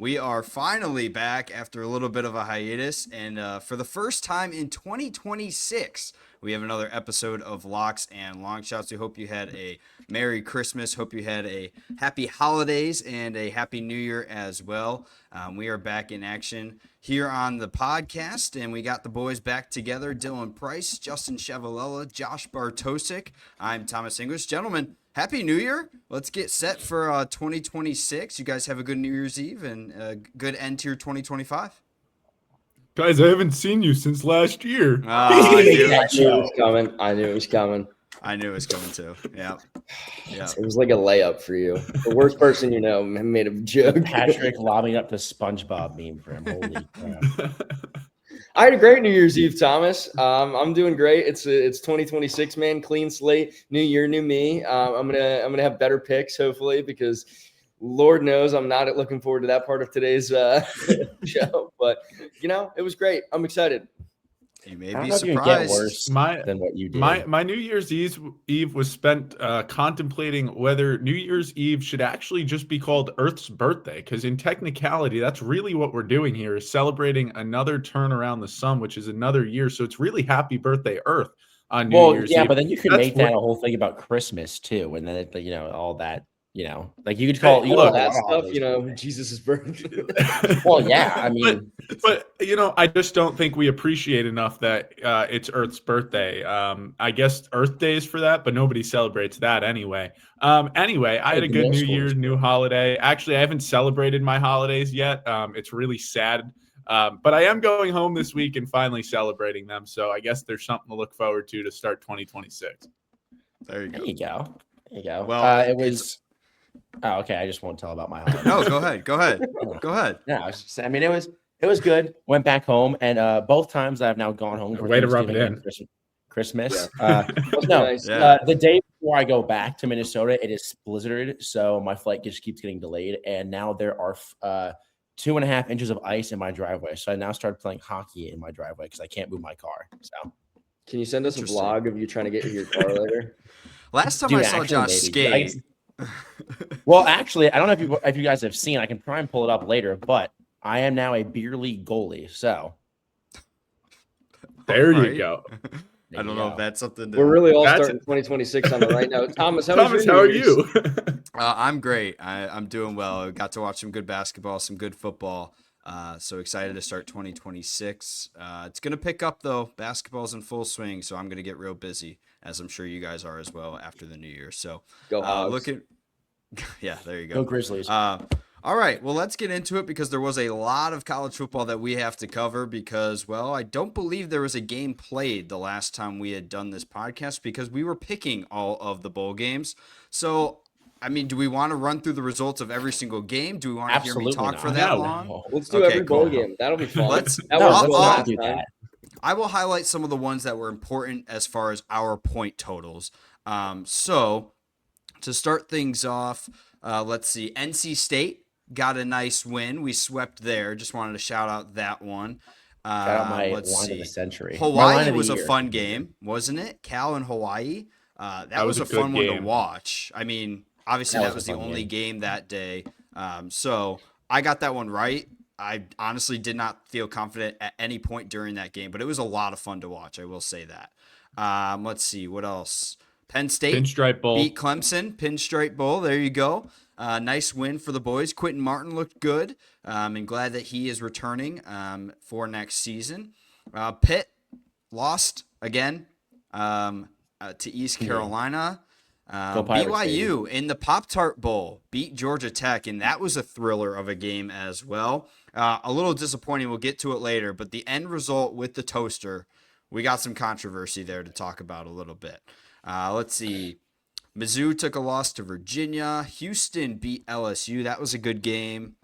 We are finally back after a little bit of a hiatus, and for the first time in 2026, we have another episode of Locks and Longshots. We hope you had a Merry Christmas. Hope you had a Happy Holidays and a Happy New Year as well. We are back in action here on the podcast, and we got the boys back together: Dylan Price, Justin Chevalella, Josh Bartosik. I'm Thomas English. Gentlemen, Happy New Year. Let's get set for 2026. You guys have a good New Year's Eve and a good end to your 2025. Guys, I haven't seen you since last year. I knew I knew it was coming. I knew it was coming. I knew it was coming too. Yeah. It was like a layup for you. The worst person you know made a joke. Patrick lobbing up the SpongeBob meme for him. Holy crap. I had a great New Year's Eve, Thomas. I'm doing great. It's 2026, man. Clean slate, new year, new me. I'm gonna have better picks hopefully because Lord knows I'm not looking forward to that part of today's show. But it was great. I'm excited. You may I don't be know if you can surprised. get worse than what you did. My New Year's Eve was spent contemplating whether New Year's Eve should actually just be called Earth's birthday, because in technicality, that's really what we're doing here, is celebrating another turn around the sun, which is another year. So it's really happy birthday, Earth, on New Year's Eve. But then you could make that a whole thing about Christmas too, and then all that. Like you could call all that stuff. Jesus' birthday. Well, yeah, I mean, but I just don't think we appreciate enough that it's Earth's birthday. I guess Earth Day is for that, but nobody celebrates that anyway. Anyway, I had a good New Year's, new holiday. Actually, I haven't celebrated my holidays yet. It's really sad. But I am going home this week and finally celebrating them. So I guess there's something to look forward to start 2026. There you go. There you go. Well, it was. Oh, okay. I just won't tell about my holiday. No, go ahead. Go ahead. Yeah, it was good. Went back home, and both times I've now gone home. Way to rub it in. Christmas. Yeah. No, Yeah. The day before I go back to Minnesota, it is blizzarded, so my flight just keeps getting delayed. And now there are 2.5 inches of ice in my driveway, so I now started playing hockey in my driveway because I can't move my car. So, can you send us a vlog of you trying to get in your car later? Last time I saw Josh skate. Well, actually, I don't know if you guys have seen. I can try and pull it up later, but I am now a beer league goalie. So there you go. I don't know if that's something. We're really all starting 2026 on the right note. Thomas, how are you? I'm great. I'm doing well. I got to watch some good basketball, some good football. So excited to start 2026. It's going to pick up, though. Basketball's in full swing, so I'm going to get real busy, as I'm sure you guys are as well after the new year. So go Hogs. Yeah, there you go. Go Grizzlies. All right, well, let's get into it because there was a lot of college football that we have to cover because, well, I don't believe there was a game played the last time we had done this podcast because we were picking all of the bowl games. So, I mean, do we want to run through the results of every single game? Do we want to hear me talk for that long? No. Let's do every bowl game. That'll be fun. Let's do that. I will highlight some of the ones that were important as far as our point totals. So, to start things off, let's see. NC State got a nice win. We swept there. Just wanted to shout out that one. Shout out my line of the century. Hawaii was a fun game, wasn't it? Cal and Hawaii. That was a fun one to watch. I mean, obviously that was the only game that day. So I got that one right. I honestly did not feel confident at any point during that game, but it was a lot of fun to watch. I will say that. Let's see. What else? Penn State Pinstripe Bowl beat Clemson. Pinstripe Bowl. There you go. Nice win for the boys. Quentin Martin looked good. And glad that he is returning for next season. Pitt lost again to East Carolina. BYU in the Pop-Tart Bowl beat Georgia Tech, and that was a thriller of a game as well. A little disappointing. We'll get to it later, but the end result with the toaster, we got some controversy there to talk about a little bit. Let's see. Mizzou took a loss to Virginia. Houston beat LSU. That was a good game.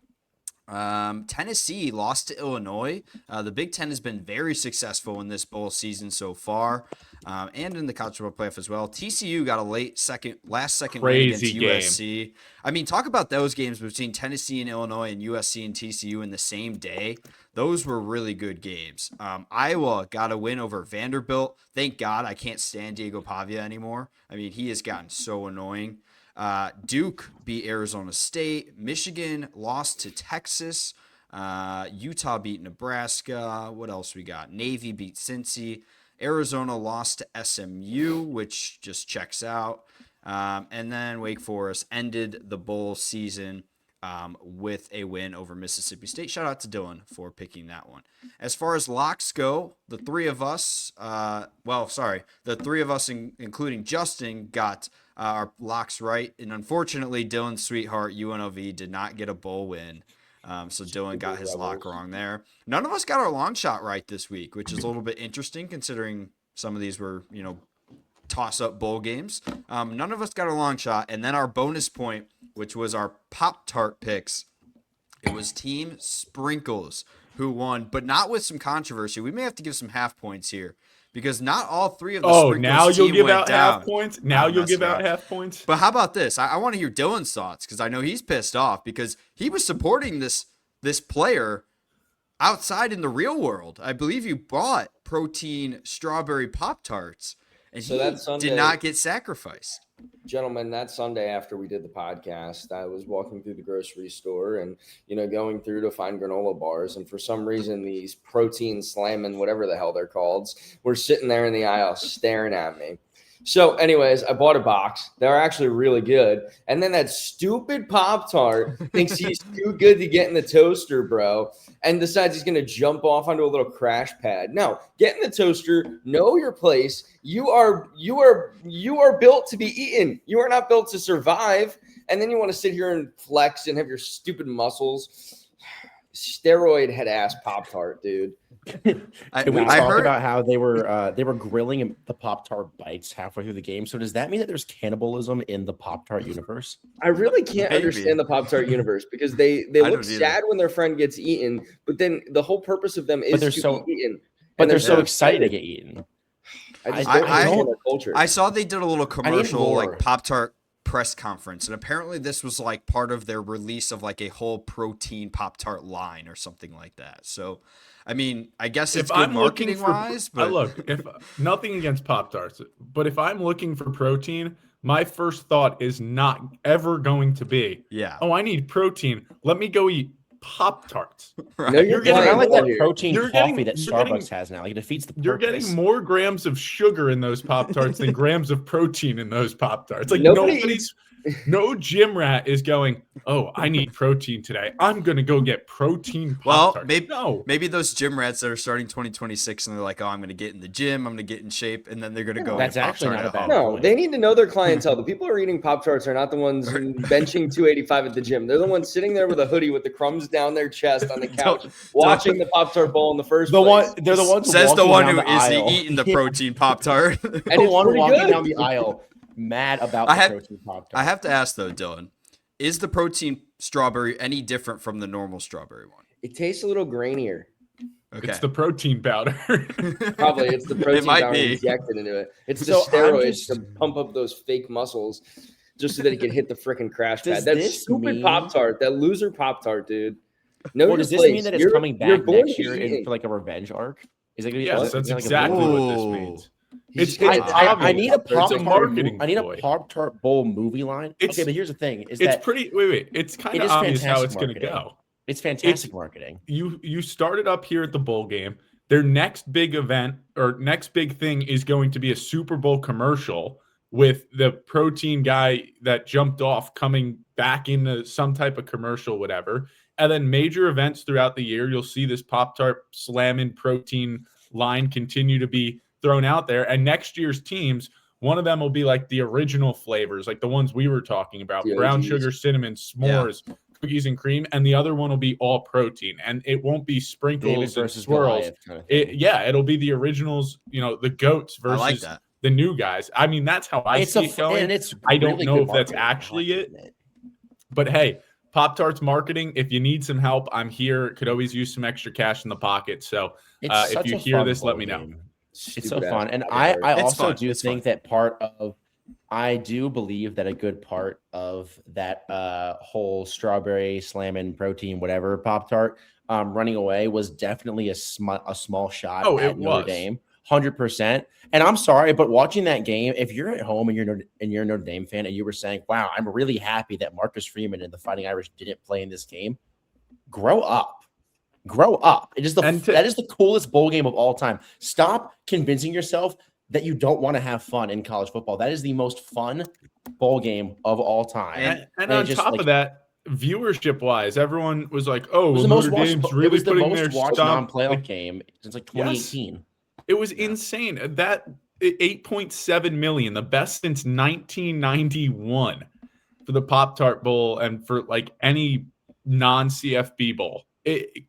Tennessee lost to Illinois. The Big Ten has been very successful in this bowl season so far, and in the college football playoff as well. TCU got a last second win against USC. I mean, talk about those games between Tennessee and Illinois and USC and TCU in the same day. Those were really good games. Iowa got a win over Vanderbilt. Thank God I can't stand Diego Pavia anymore. I mean, he has gotten so annoying. Duke beat Arizona State. Michigan lost to Texas. Utah beat Nebraska. What else we got? Navy beat Cincy. Arizona lost to SMU, which just checks out. And then Wake Forest ended the bowl season with a win over Mississippi State. Shout out to Dylan for picking that one. As far as locks go, the three of us, including Justin, got our locks right. And unfortunately, Dylan's sweetheart, UNLV, did not get a bowl win. So Dylan got his lock wrong there. None of us got our long shot right this week, which is a little bit interesting considering some of these were, toss-up bowl games. None of us got a long shot. And then our bonus point, which was our Pop-Tart picks, it was Team Sprinkles who won, but not with some controversy. We may have to give some half points here because not all three of the Sprinkles now you'll team give went out down. half points? Now you'll give out half points? But how about this? I want to hear Dylan's thoughts because I know he's pissed off because he was supporting this player outside in the real world. I believe you bought protein strawberry Pop-Tarts. And so that Sunday, did not get sacrificed. Gentlemen, that Sunday after we did the podcast, I was walking through the grocery store and, going through to find granola bars. And for some reason, these protein slamming, whatever the hell they're called, were sitting there in the aisle staring at me. So anyways, I bought a box. They're actually really good. And then that stupid Pop-Tart thinks he's too good to get in the toaster, bro, and decides he's going to jump off onto a little crash pad. No, get in the toaster, know your place. You are built to be eaten. You are not built to survive. And then you want to sit here and flex and have your stupid muscles. Steroid head ass Pop-Tart, dude. I heard about how they were grilling the Pop-Tart bites halfway through the game. So does that mean that there's cannibalism in the Pop-Tart universe? I really can't understand the Pop-Tart universe because they look sad when their friend gets eaten, but then the whole purpose of them is to be eaten. But they're so excited to get eaten. I saw they did a little commercial like Pop-Tart press conference, and apparently this was like part of their release of like a whole protein Pop-Tart line or something like that. So I mean, I guess it's good marketing wise, but look, if nothing against Pop-Tarts, but if I'm looking for protein, my first thought is not ever going to be, I need protein, let me go eat Pop-Tarts. Right. No, you're getting kind of like that protein coffee that Starbucks has now. Like it defeats the purpose. You're getting more grams of sugar in those Pop-Tarts than grams of protein in those Pop-Tarts. Like no gym rat is going, oh, I need protein today. I'm going to go get protein Pop-Tarts. Well, maybe those gym rats that are starting 2026 and they're like, oh, I'm going to get in the gym. I'm going to get in shape. And then they're going to go. That's actually not a bad point. They need to know their clientele. The people who are eating Pop-Tarts are not the ones benching 285 at the gym. They're the ones sitting there with a hoodie with the crumbs down their chest on the couch watching the Pop-Tart bowl in the first place. They're the ones says the one who is eating the protein Pop-Tart. And the one walking down the aisle mad about the protein Pop-Tart. I have to ask though, Dylan, is the protein strawberry any different from the normal strawberry one? It tastes a little grainier. Okay. It's the protein powder. Probably it's the protein powder injected into it. It's the steroids to pump up those fake muscles just so that it can hit the freaking crash pad. That stupid Pop-Tart, that loser Pop-Tart, dude. Does this mean that it's coming back next year for like a revenge arc? Is it going to be? Yes, that's exactly what this means. I need a Pop-Tart bowl movie line. Okay, but here's the thing: it's pretty. Wait. It's kind of obvious how it's going to go. It's fantastic marketing. You started up here at the bowl game. Their next big event or next big thing is going to be a Super Bowl commercial with the protein guy that jumped off coming back into some type of commercial, whatever. And then major events throughout the year, you'll see this Pop-Tart slamming protein line continue to be thrown out there. And next year's teams, one of them will be like the original flavors, like the ones we were talking about, brown sugar, cinnamon, s'mores, cookies and cream. And the other one will be all protein. And it won't be sprinkles and swirls. It'll be the originals, the goats versus the new guys. I mean, that's how I see it going. And I don't know if that's actually it. But hey, Pop-Tarts marketing, if you need some help, I'm here. Could always use some extra cash in the pocket. So if you hear this, let me know. It's so fun. And I also do think that I do believe that a good part of that whole strawberry slamming protein, whatever Pop-Tart running away was definitely a small shot at Notre Dame. 100%. And I'm sorry, but watching that game, if you're at home and you're a Notre Dame fan and you were saying, wow, I'm really happy that Marcus Freeman and the Fighting Irish didn't play in this game, grow up. Grow up. That is the coolest bowl game of all time. Stop convincing yourself that you don't want to have fun in college football. That is the most fun bowl game of all time. And on top of that, viewership wise, everyone was like, "Oh, it was Notre Dame's really putting their watched non-playoff game since like 2018." Yes, it was insane. That 8.7 million, the best since 1991 for the Pop-Tart Bowl and for like any non-CFB bowl.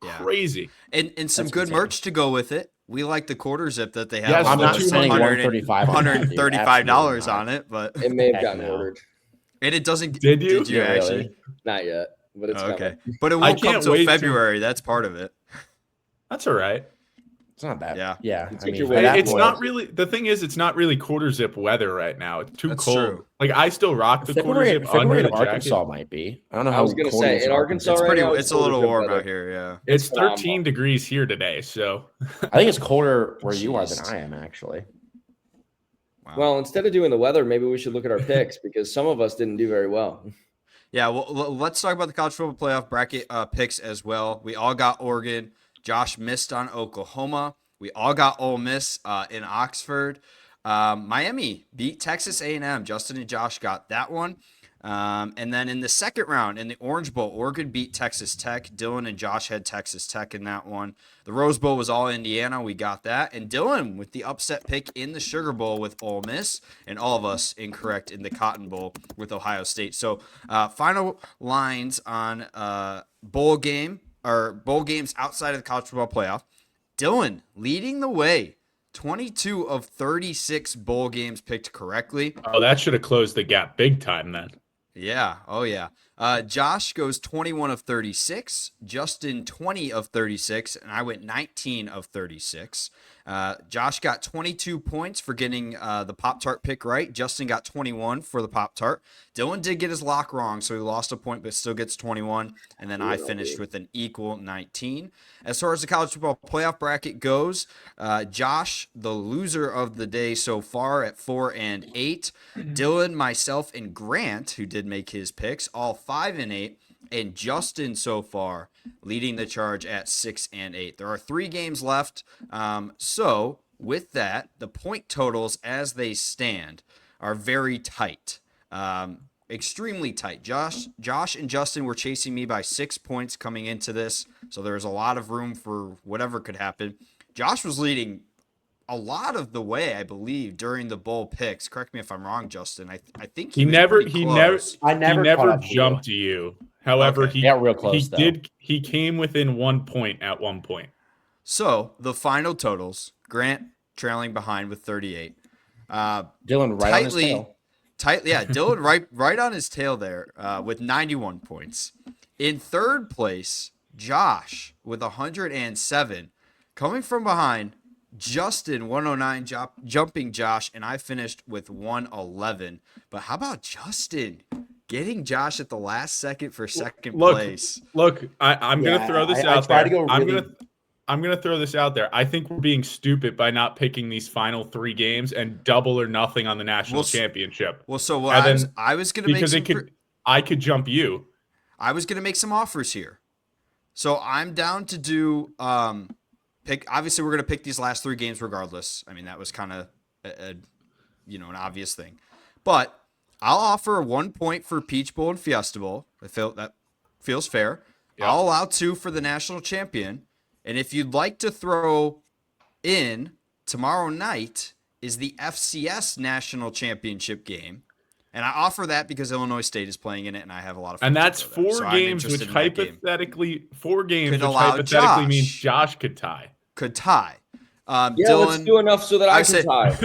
Crazy. And some good merch to go with it. We like the quarter zip that they have. Yes, I'm not spending $135 on it, but it may have gotten ordered. And it doesn't. Did you? Did you actually? Really? Not yet, but it's okay. coming. But it won't come till February. That's part of it. That's all right. It's not bad. Yeah. I mean, it's not really. The thing is, it's not really quarter zip weather right now. It's too cold. True. Like I still rock the quarter zip under the Arkansas might be. I don't know how. I was gonna say in Arkansas it's right now. It's a little warm out here. Yeah. It's 13 degrees here today. So I think it's colder where you are than I am actually. Wow. Well, instead of doing the weather, maybe we should look at our picks because some of us didn't do very well. Yeah. Well, let's talk about the college football playoff bracket picks as well. We all got Oregon. Josh missed on Oklahoma. We all got Ole Miss in Oxford. Miami beat Texas A&M. Justin and Josh got that one. And then in the second round, in the Orange Bowl, Oregon beat Texas Tech. Dylan and Josh had Texas Tech in that one. The Rose Bowl was all Indiana. We got that. And Dylan with the upset pick in the Sugar Bowl with Ole Miss. And all of us incorrect in the Cotton Bowl with Ohio State. So final lines on bowl games outside of the college football playoff. Dylan leading the way, 22 of 36 bowl games picked correctly. Oh, that should have closed the gap big time then. Yeah. Oh, yeah. Josh goes 21 of 36. Justin 20 of 36, and I went 19 of 36. Josh got 22 points for getting the Pop-Tart pick right. Justin got 21 for the Pop-Tart. Dylan did get his lock wrong, so he lost a point, but still gets 21. And then I finished with an equal 19. As far as the college football playoff bracket goes, Josh, the loser of the day so far at 4 and 8. Dylan, myself, and Grant, who did make his picks, all 5 and 8. And Justin so far leading the charge at 6 and 8. There are 3 games left. So with that, the point totals as they stand are very tight. Extremely tight. Josh and Justin were chasing me by 6 points coming into this. So there's a lot of room for whatever could happen. Josh was leading a lot of the way, I believe, during the bowl picks. Correct me if I'm wrong, Justin. I think he never jumped you. However, okay. he got real close. He came within 1 point at one point. So the final totals: Grant trailing behind with 38. Dylan right on his tail. Dylan right on his tail there with 91 points. In third place, Josh with 107. Coming from behind, Justin 109 jumping Josh, and I finished with 111. But how about Justin getting Josh at the last second for second place? Look, I'm gonna throw this out there. I'm gonna throw this out there. I think we're being stupid by not picking these final 3 games and double or nothing on the national championship. Well, so I was gonna because I could jump you. I was gonna make some offers here, so I'm down to do Obviously, we're going to pick these last 3 games regardless. I mean, that was kind of an obvious thing. But I'll offer 1 point for Peach Bowl and Fiesta Bowl. That feels fair. Yep. I'll allow 2 for the national champion. And if you'd like to throw in, tomorrow night is the FCS national championship game. And I offer that because Illinois State is playing in it, and I have a lot of fun. And that's 4 games, which hypothetically means Josh could tie. Dylan, let's do enough so that I can tie.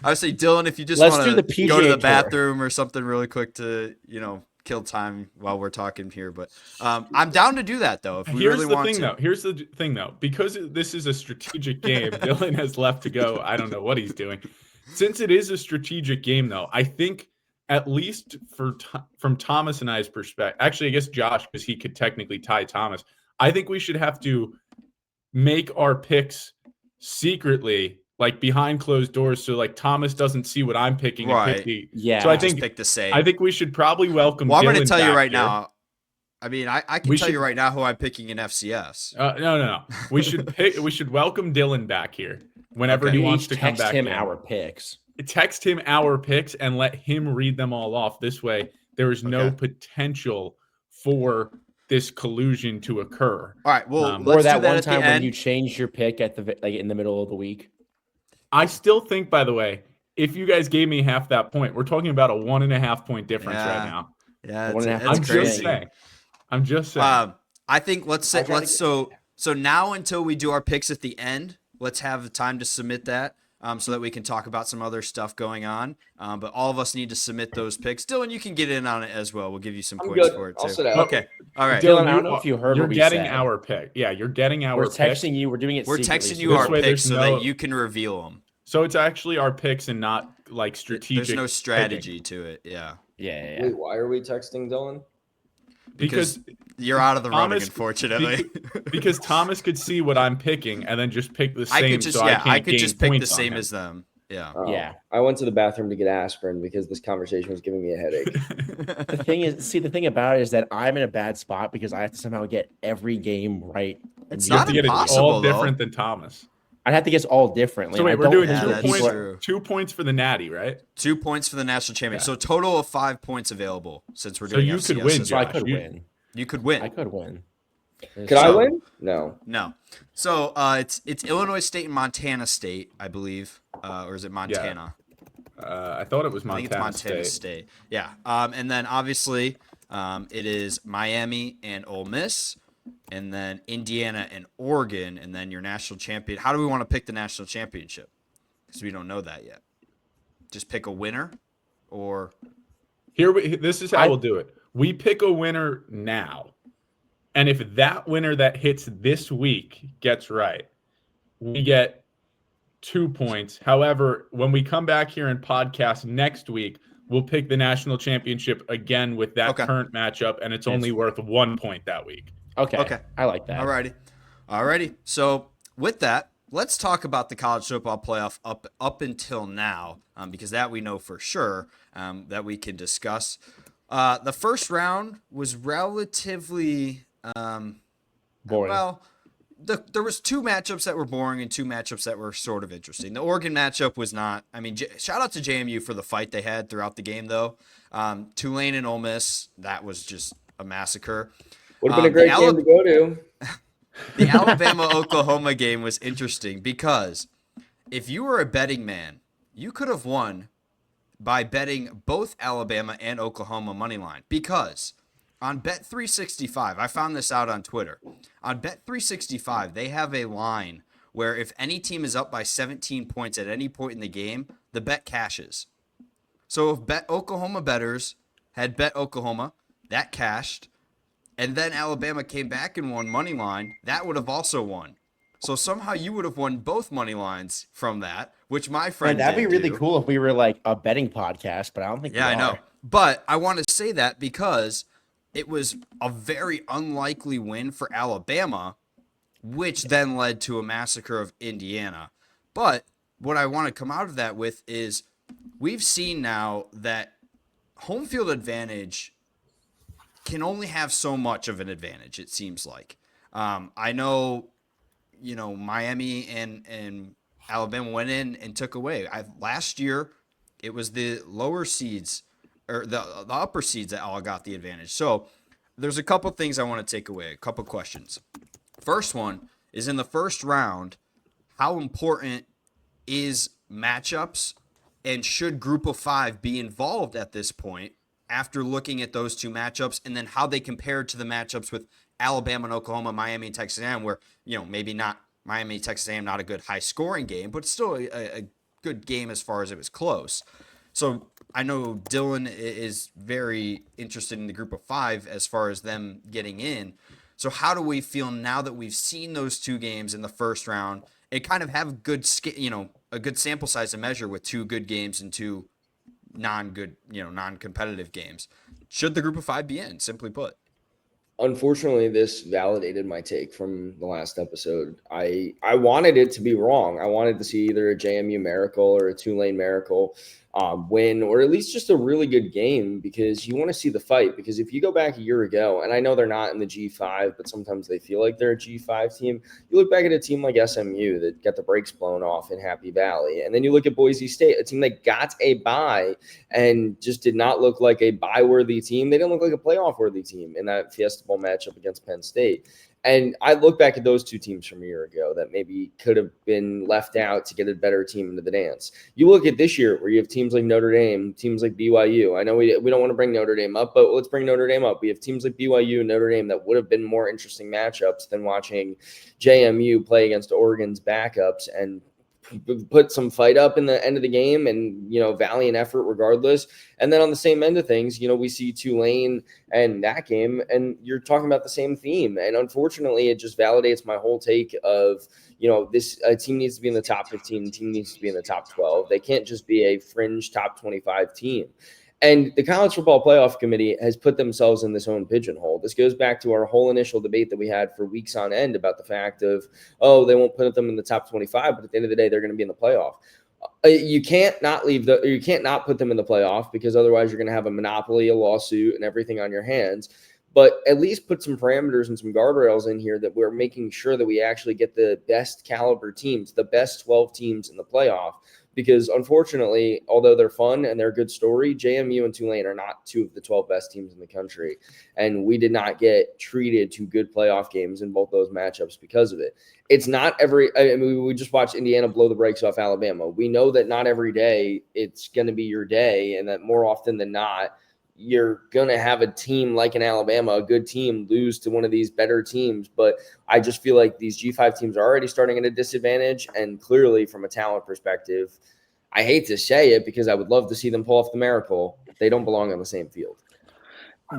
I would say, Dylan, if you just want to go to the bathroom or something really quick to, kill time while we're talking here. But I'm down to do that, though, if we really want to. Here's the thing, though. Because this is a strategic game, Dylan has left to go. I don't know what he's doing. Since it is a strategic game, though, I think at least from Thomas and I's perspective, actually, I guess Josh, because he could technically tie Thomas, I think we should have to make our picks secretly like behind closed doors, so like Thomas doesn't see what I'm picking and pick Right. the. Yeah. So I Just think pick the same. I think we should probably welcome. Well, I'm going to Dylan tell you back right here. now. I mean, I can We tell you should- right now who I'm picking in FCS. No. We should welcome Dylan back here whenever Okay. he You wants each to come text back him in. our picks. Text him our picks and let him read them all off. This way, there is no Okay. potential for this collusion to occur. All right. Well, Or let's that do that one at the time when end. you changed your pick at the in the middle of the week. I still think, by the way, if you guys gave me half that point, we're talking about a 1.5 point difference right now. Yeah, One and a half it's I'm point just crazy. saying. I'm just saying. I think I tried to so now until we do our picks at the end, let's have the time to submit that. So that we can talk about some other stuff going on. But all of us need to submit those picks. Dylan, you can get in on it as well. We'll give you some I'm points good. for it I'll too. sit out. Okay. All right. Dylan, I don't know if you heard You're what we getting said. our pick. Yeah, you're getting our We're pick. texting you. We're doing it. We're secretly, texting so you This our way picks there's so no- that you can reveal them. So it's actually our picks and not like strategic. There's no picking. strategy to it. Yeah. Yeah. Wait, why are we texting Dylan? Because you're out of the running, Thomas- unfortunately. Because Thomas could see what I'm picking and then just pick the same. I could just so I can't I could gain just pick the points on same him. as them. Yeah. Oh, Yeah. I went to the bathroom to get aspirin because this conversation was giving me a headache. The thing about it is that I'm in a bad spot because I have to somehow get every game right. It's You have not to get it impossible, all though. different than Thomas. I'd have to guess all differently. So wait, I we're don't doing Yeah, think that's two points. true. 2 points for the natty, right? 2 points for the national champion. Yeah. So total of 5 points available since we're So doing you FCS could win, as So I well. Josh. could You- win. You could win. I could win. Could I So- win? No. No. So it's Illinois State and Montana State, I believe, or is it Montana? I thought it was I think Montana, it's Montana State. Yeah. And then obviously it is Miami and Ole Miss, and then Indiana and Oregon, and then your national champion. How do we want to pick the national championship? Because we don't know that yet. Just pick a winner, or This is how we'll do it. We pick a winner now. And if that winner that hits this week gets right, we get 2 points. However, when we come back here and podcast next week, we'll pick the national championship again with that Okay. current matchup, and it's only worth 1 point that week. Okay. I like that. Alrighty. So with that, let's talk about the college football playoff up until now, because that we know for sure that we can discuss. The first round was relatively Boring. well. There was 2 matchups that were boring and 2 matchups that were sort of interesting. The Oregon matchup was not. I mean, shout out to JMU for the fight they had throughout the game, though. Tulane and Ole Miss, that was just a massacre. Would have been a great game to go to. The Alabama-Oklahoma game was interesting because if you were a betting man, you could have won by betting both Alabama and Oklahoma money line, because on Bet365, I found this out on Twitter. On Bet365, they have a line where if any team is up by 17 points at any point in the game, the bet cashes. So if Oklahoma bettors had bet Oklahoma, that cashed, and then Alabama came back and won money line, that would have also won. So somehow you would have won both money lines from that, which my friend That'd be did really do. cool if we were like a betting podcast, but I don't think Yeah, we I know. are. But I want to say that because it was a very unlikely win for Alabama, which then led to a massacre of Indiana. But what I want to come out of that with is we've seen now that home field advantage can only have so much of an advantage, it seems like. I know, Miami and Alabama went in and took away. Last year, it was the lower seeds or the upper seeds that all got the advantage. So there's a couple things I want to take away, a couple questions. First one is in the first round, how important is matchups, and should Group of 5 be involved at this point after looking at those 2 matchups, and then how they compare to the matchups with Alabama and Oklahoma, Miami and Texas A&M, where, maybe not Miami, Texas A&M, not a good high scoring game, but still a good game as far as it was close. So I know Dylan is very interested in the Group of 5 as far as them getting in. So how do we feel now that we've seen those 2 games in the first round and kind of have a good sample size to measure with 2 good games and 2 non-competitive games? Should the Group of 5 be in, simply put? Unfortunately, this validated my take from the last episode. I wanted it to be wrong. I wanted to see either a JMU miracle or a Tulane miracle win, or at least just a really good game, because you want to see the fight. Because if you go back a year ago, and I know they're not in the G5, but sometimes they feel like they're a G5 team. You look back at a team like SMU that got the brakes blown off in Happy Valley, and then you look at Boise State, a team that got a bye and just did not look like a bye-worthy team. They didn't look like a playoff-worthy team in that Fiesta Bowl matchup against Penn State. And I look back at those two teams from a year ago that maybe could have been left out to get a better team into the dance. You look at this year where you have teams like Notre Dame, teams like BYU. I know we don't want to bring Notre Dame up, but let's bring Notre Dame up. We have teams like BYU and Notre Dame that would have been more interesting matchups than watching JMU play against Oregon's backups and put some fight up in the end of the game and, valiant effort regardless. And then on the same end of things, we see Tulane and that game, and you're talking about the same theme. And unfortunately, it just validates my whole take of, this team needs to be in the top 15, team needs to be in the top 12. They can't just be a fringe top 25 team. And the College Football Playoff Committee has put themselves in this own pigeonhole. This goes back to our whole initial debate that we had for weeks on end about the fact of, they won't put them in the top 25, but at the end of the day, they're going to be in the playoff. You can't not put them in the playoff, because otherwise you're going to have a monopoly, a lawsuit, and everything on your hands. But at least put some parameters and some guardrails in here that we're making sure that we actually get the best caliber teams, the best 12 teams in the playoff. Because unfortunately, although they're fun and they're a good story, JMU and Tulane are not two of the 12 best teams in the country. And we did not get treated to good playoff games in both those matchups because of it. It's not we just watched Indiana blow the brakes off Alabama. We know that not every day it's going to be your day, and that more often than not, you're going to have a team like in Alabama, a good team, lose to one of these better teams. But I just feel like these G5 teams are already starting at a disadvantage. And clearly, from a talent perspective, I hate to say it because I would love to see them pull off the miracle. They don't belong on the same field.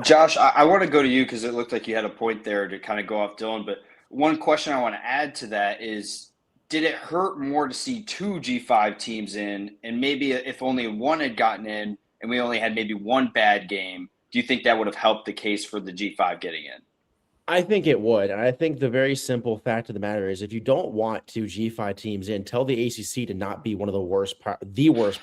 Josh, I want to go to you because it looked like you had a point there to kind of go off Dylan. But one question I want to add to that is, did it hurt more to see two G5 teams in, and maybe if only one had gotten in, and we only had maybe one bad game, do you think that would have helped the case for the G5 getting in? I think it would. And I think the very simple fact of the matter is, if you don't want two G5 teams in, tell the ACC to not be one of the worst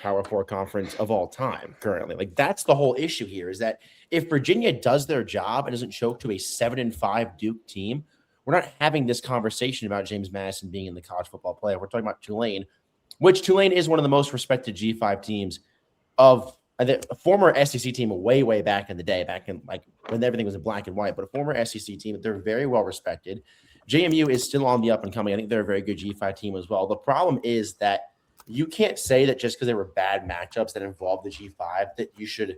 Power 4 conference of all time currently. Like, that's the whole issue here, is that if Virginia does their job and doesn't choke to a 7-5 Duke team, we're not having this conversation about James Madison being in the college football playoff. We're talking about Tulane, which Tulane is one of the most respected G5 teams of a former SEC team way back in the day, back in like when everything was in black and white, but a former SEC team. They're very well respected. JMU is still on the up and coming. I think they're a very good G5 team as well. The problem is that you can't say that just because there were bad matchups that involved the G5 that you should,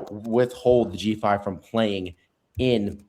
withhold the G5 from playing in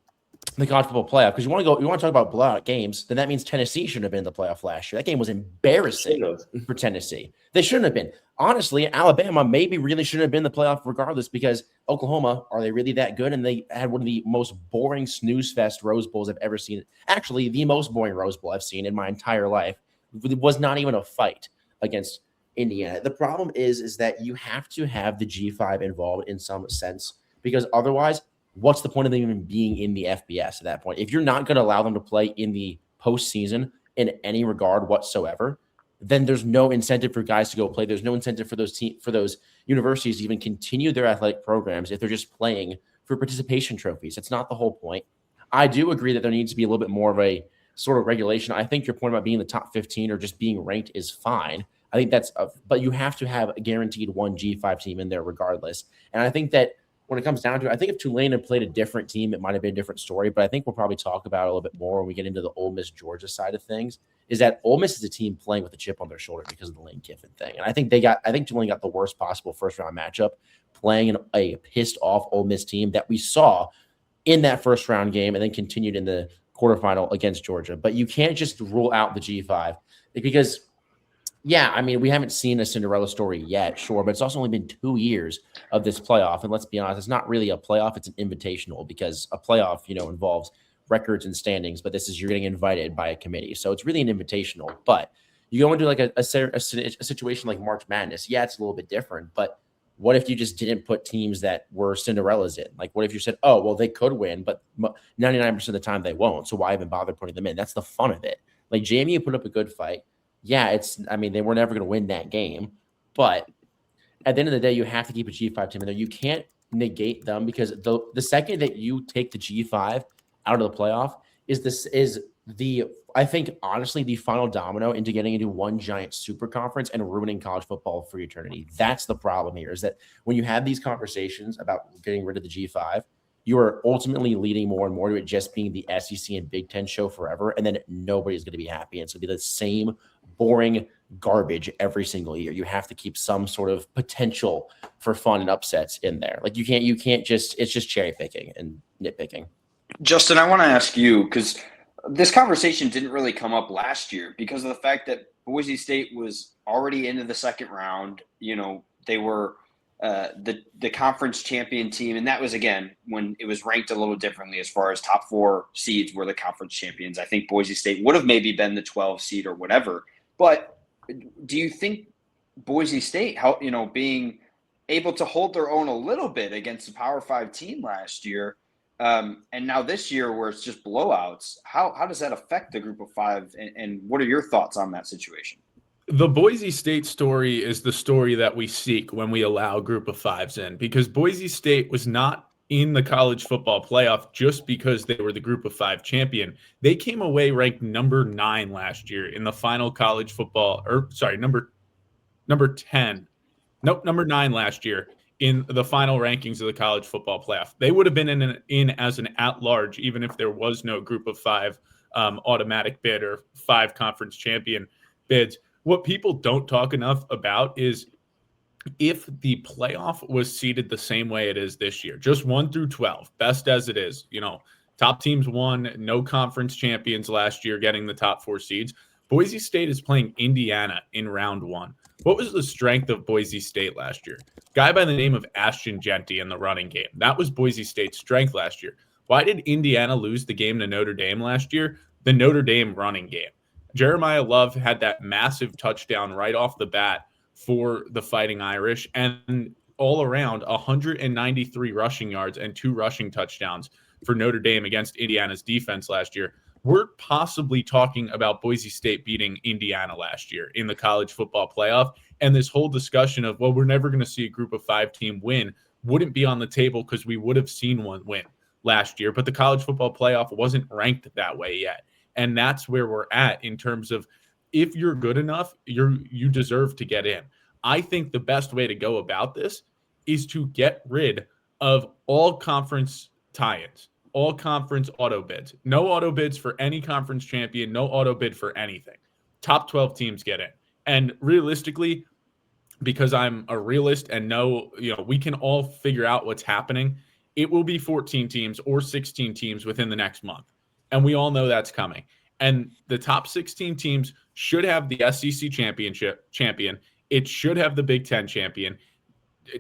the college football playoff. Because you want to talk about blowout games, then that means Tennessee shouldn't have been in the playoff last year. That game was embarrassing for Tennessee. They shouldn't have been. Honestly, Alabama maybe really shouldn't have been in the playoff regardless, because Oklahoma, are they really that good? And they had one of the most boring snooze fest Rose Bowls I've ever seen. Actually, the most boring Rose Bowl I've seen in my entire life. It was not even a fight against Indiana. The problem is that you have to have the G5 involved in some sense, because otherwise, what's the point of them even being in the FBS at that point? If you're not going to allow them to play in the postseason in any regard whatsoever, then there's no incentive for guys to go play. There's no incentive for those universities to even continue their athletic programs if they're just playing for participation trophies. That's not the whole point. I do agree that there needs to be a little bit more of a sort of regulation. I think your point about being in the top 15 or just being ranked is fine. I think but you have to have a guaranteed one G5 team in there regardless. And I think that when it comes down to it, I think if Tulane had played a different team, it might have been a different story. But I think we'll probably talk about it a little bit more when we get into the Ole Miss Georgia side of things, is that Ole Miss is a team playing with a chip on their shoulder because of the Lane Kiffin thing. And I think Tulane got the worst possible first round matchup, playing a pissed off Ole Miss team that we saw in that first round game and then continued in the quarterfinal against Georgia. But you can't just rule out the G5 because, yeah, I mean, we haven't seen a Cinderella story yet, sure, but it's also only been 2 years of this playoff. And let's be honest, it's not really a playoff, it's an invitational, because a playoff, involves records and standings, but you're getting invited by a committee. So it's really an invitational. But you go into like a situation like March Madness, yeah, it's a little bit different, but What if you just didn't put teams that were Cinderellas in? Like, what if you said, oh, well, they could win, but 99% of the time they won't. So why even bother putting them in? That's the fun of it. Like, JMU put up a good fight. Yeah, they were never going to win that game. But at the end of the day, you have to keep a G5 team in there. You can't negate them, because the second that you take the G5 out of the playoff I think, honestly, the final domino into getting into one giant super conference and ruining college football for eternity. That's the problem here, is that when you have these conversations about getting rid of the G5, you are ultimately leading more and more to it just being the SEC and Big Ten show forever, and then nobody's going to be happy. And it's going to be the same boring garbage every single year. You have to keep some sort of potential for fun and upsets in there. Like, you can't just, it's just cherry picking and nitpicking. Justin, I want to ask you, because this conversation didn't really come up last year because of the fact that Boise State was already into the second round. You know, they were the conference champion team, and that was, again, when it was ranked a little differently as far as top 4 seeds were the conference champions. I think Boise State would have maybe been the 12 seed or whatever. But do you think Boise State, being able to hold their own a little bit against the Power 5 team last year, and now this year where it's just blowouts, how does that affect the group of 5, and what are your thoughts on that situation? The Boise State story is the story that we seek when we allow group of 5s in, because Boise State was not in the college football playoff just because they were the group of 5 champion. They came away ranked number 9 last year in the final college football, number 10. Nope, number 9 last year in the final rankings of the college football playoff. They would have been in as an at-large, even if there was no group of 5 automatic bid or 5 conference champion bids. What people don't talk enough about is if the playoff was seeded the same way it is this year, just 1 through 12, best as it is, top teams won, no conference champions last year getting the top 4 seeds. Boise State is playing Indiana in round 1. What was the strength of Boise State last year? Guy by the name of Ashton Genty in the running game. That was Boise State's strength last year. Why did Indiana lose the game to Notre Dame last year? The Notre Dame running game. Jeremiah Love had that massive touchdown right off the bat for the Fighting Irish, and all around 193 rushing yards and 2 rushing touchdowns for Notre Dame against Indiana's defense last year. We're possibly talking about Boise State beating Indiana last year in the college football playoff, and this whole discussion of, well, we're never going to see a group of 5 team win wouldn't be on the table because we would have seen one win last year, but the college football playoff wasn't ranked that way yet. And that's where we're at in terms of, if you're good enough, you deserve to get in. I think the best way to go about this is to get rid of all conference tie-ins, all conference auto bids. No auto bids for any conference champion, no auto bid for anything. Top 12 teams get in. And realistically, because I'm a realist and know, we can all figure out what's happening, it will be 14 teams or 16 teams within the next month. And we all know that's coming. And the top 16 teams should have the SEC champion. It should have the Big Ten champion.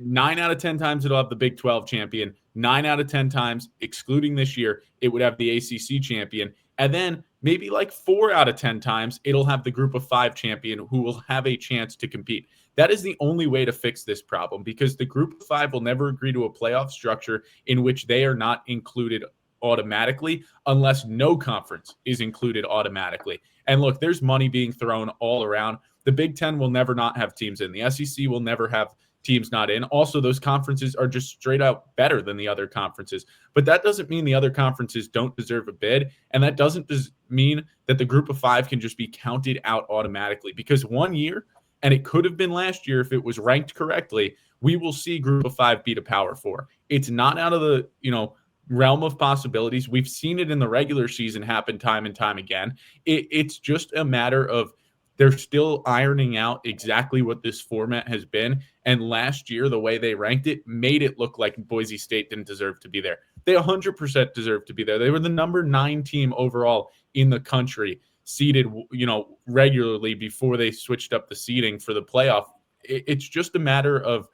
9 out of 10 times it'll have the Big 12 champion. 9 out of 10 times, excluding this year, it would have the ACC champion. And then maybe like 4 out of 10 times, it'll have the group of 5 champion who will have a chance to compete. That is the only way to fix this problem, because the group of 5 will never agree to a playoff structure in which they are not included automatically unless no conference is included automatically. And look, there's money being thrown all around. The Big Ten will never not have teams in. The SEC will never have teams not in. Also, those conferences are just straight out better than the other conferences. But that doesn't mean the other conferences don't deserve a bid. And that doesn't mean that the group of 5 can just be counted out automatically. Because one year, and it could have been last year if it was ranked correctly, we will see group of 5 beat a Power 4. It's not out of the, realm of possibilities. We've seen it in the regular season happen time and time again. It's just a matter of they're still ironing out exactly what this format has been. And last year, the way they ranked it made it look like Boise State didn't deserve to be there. They 100% deserve to be there. They were the number 9 team overall in the country, seeded, regularly before they switched up the seeding for the playoff. It's just a matter of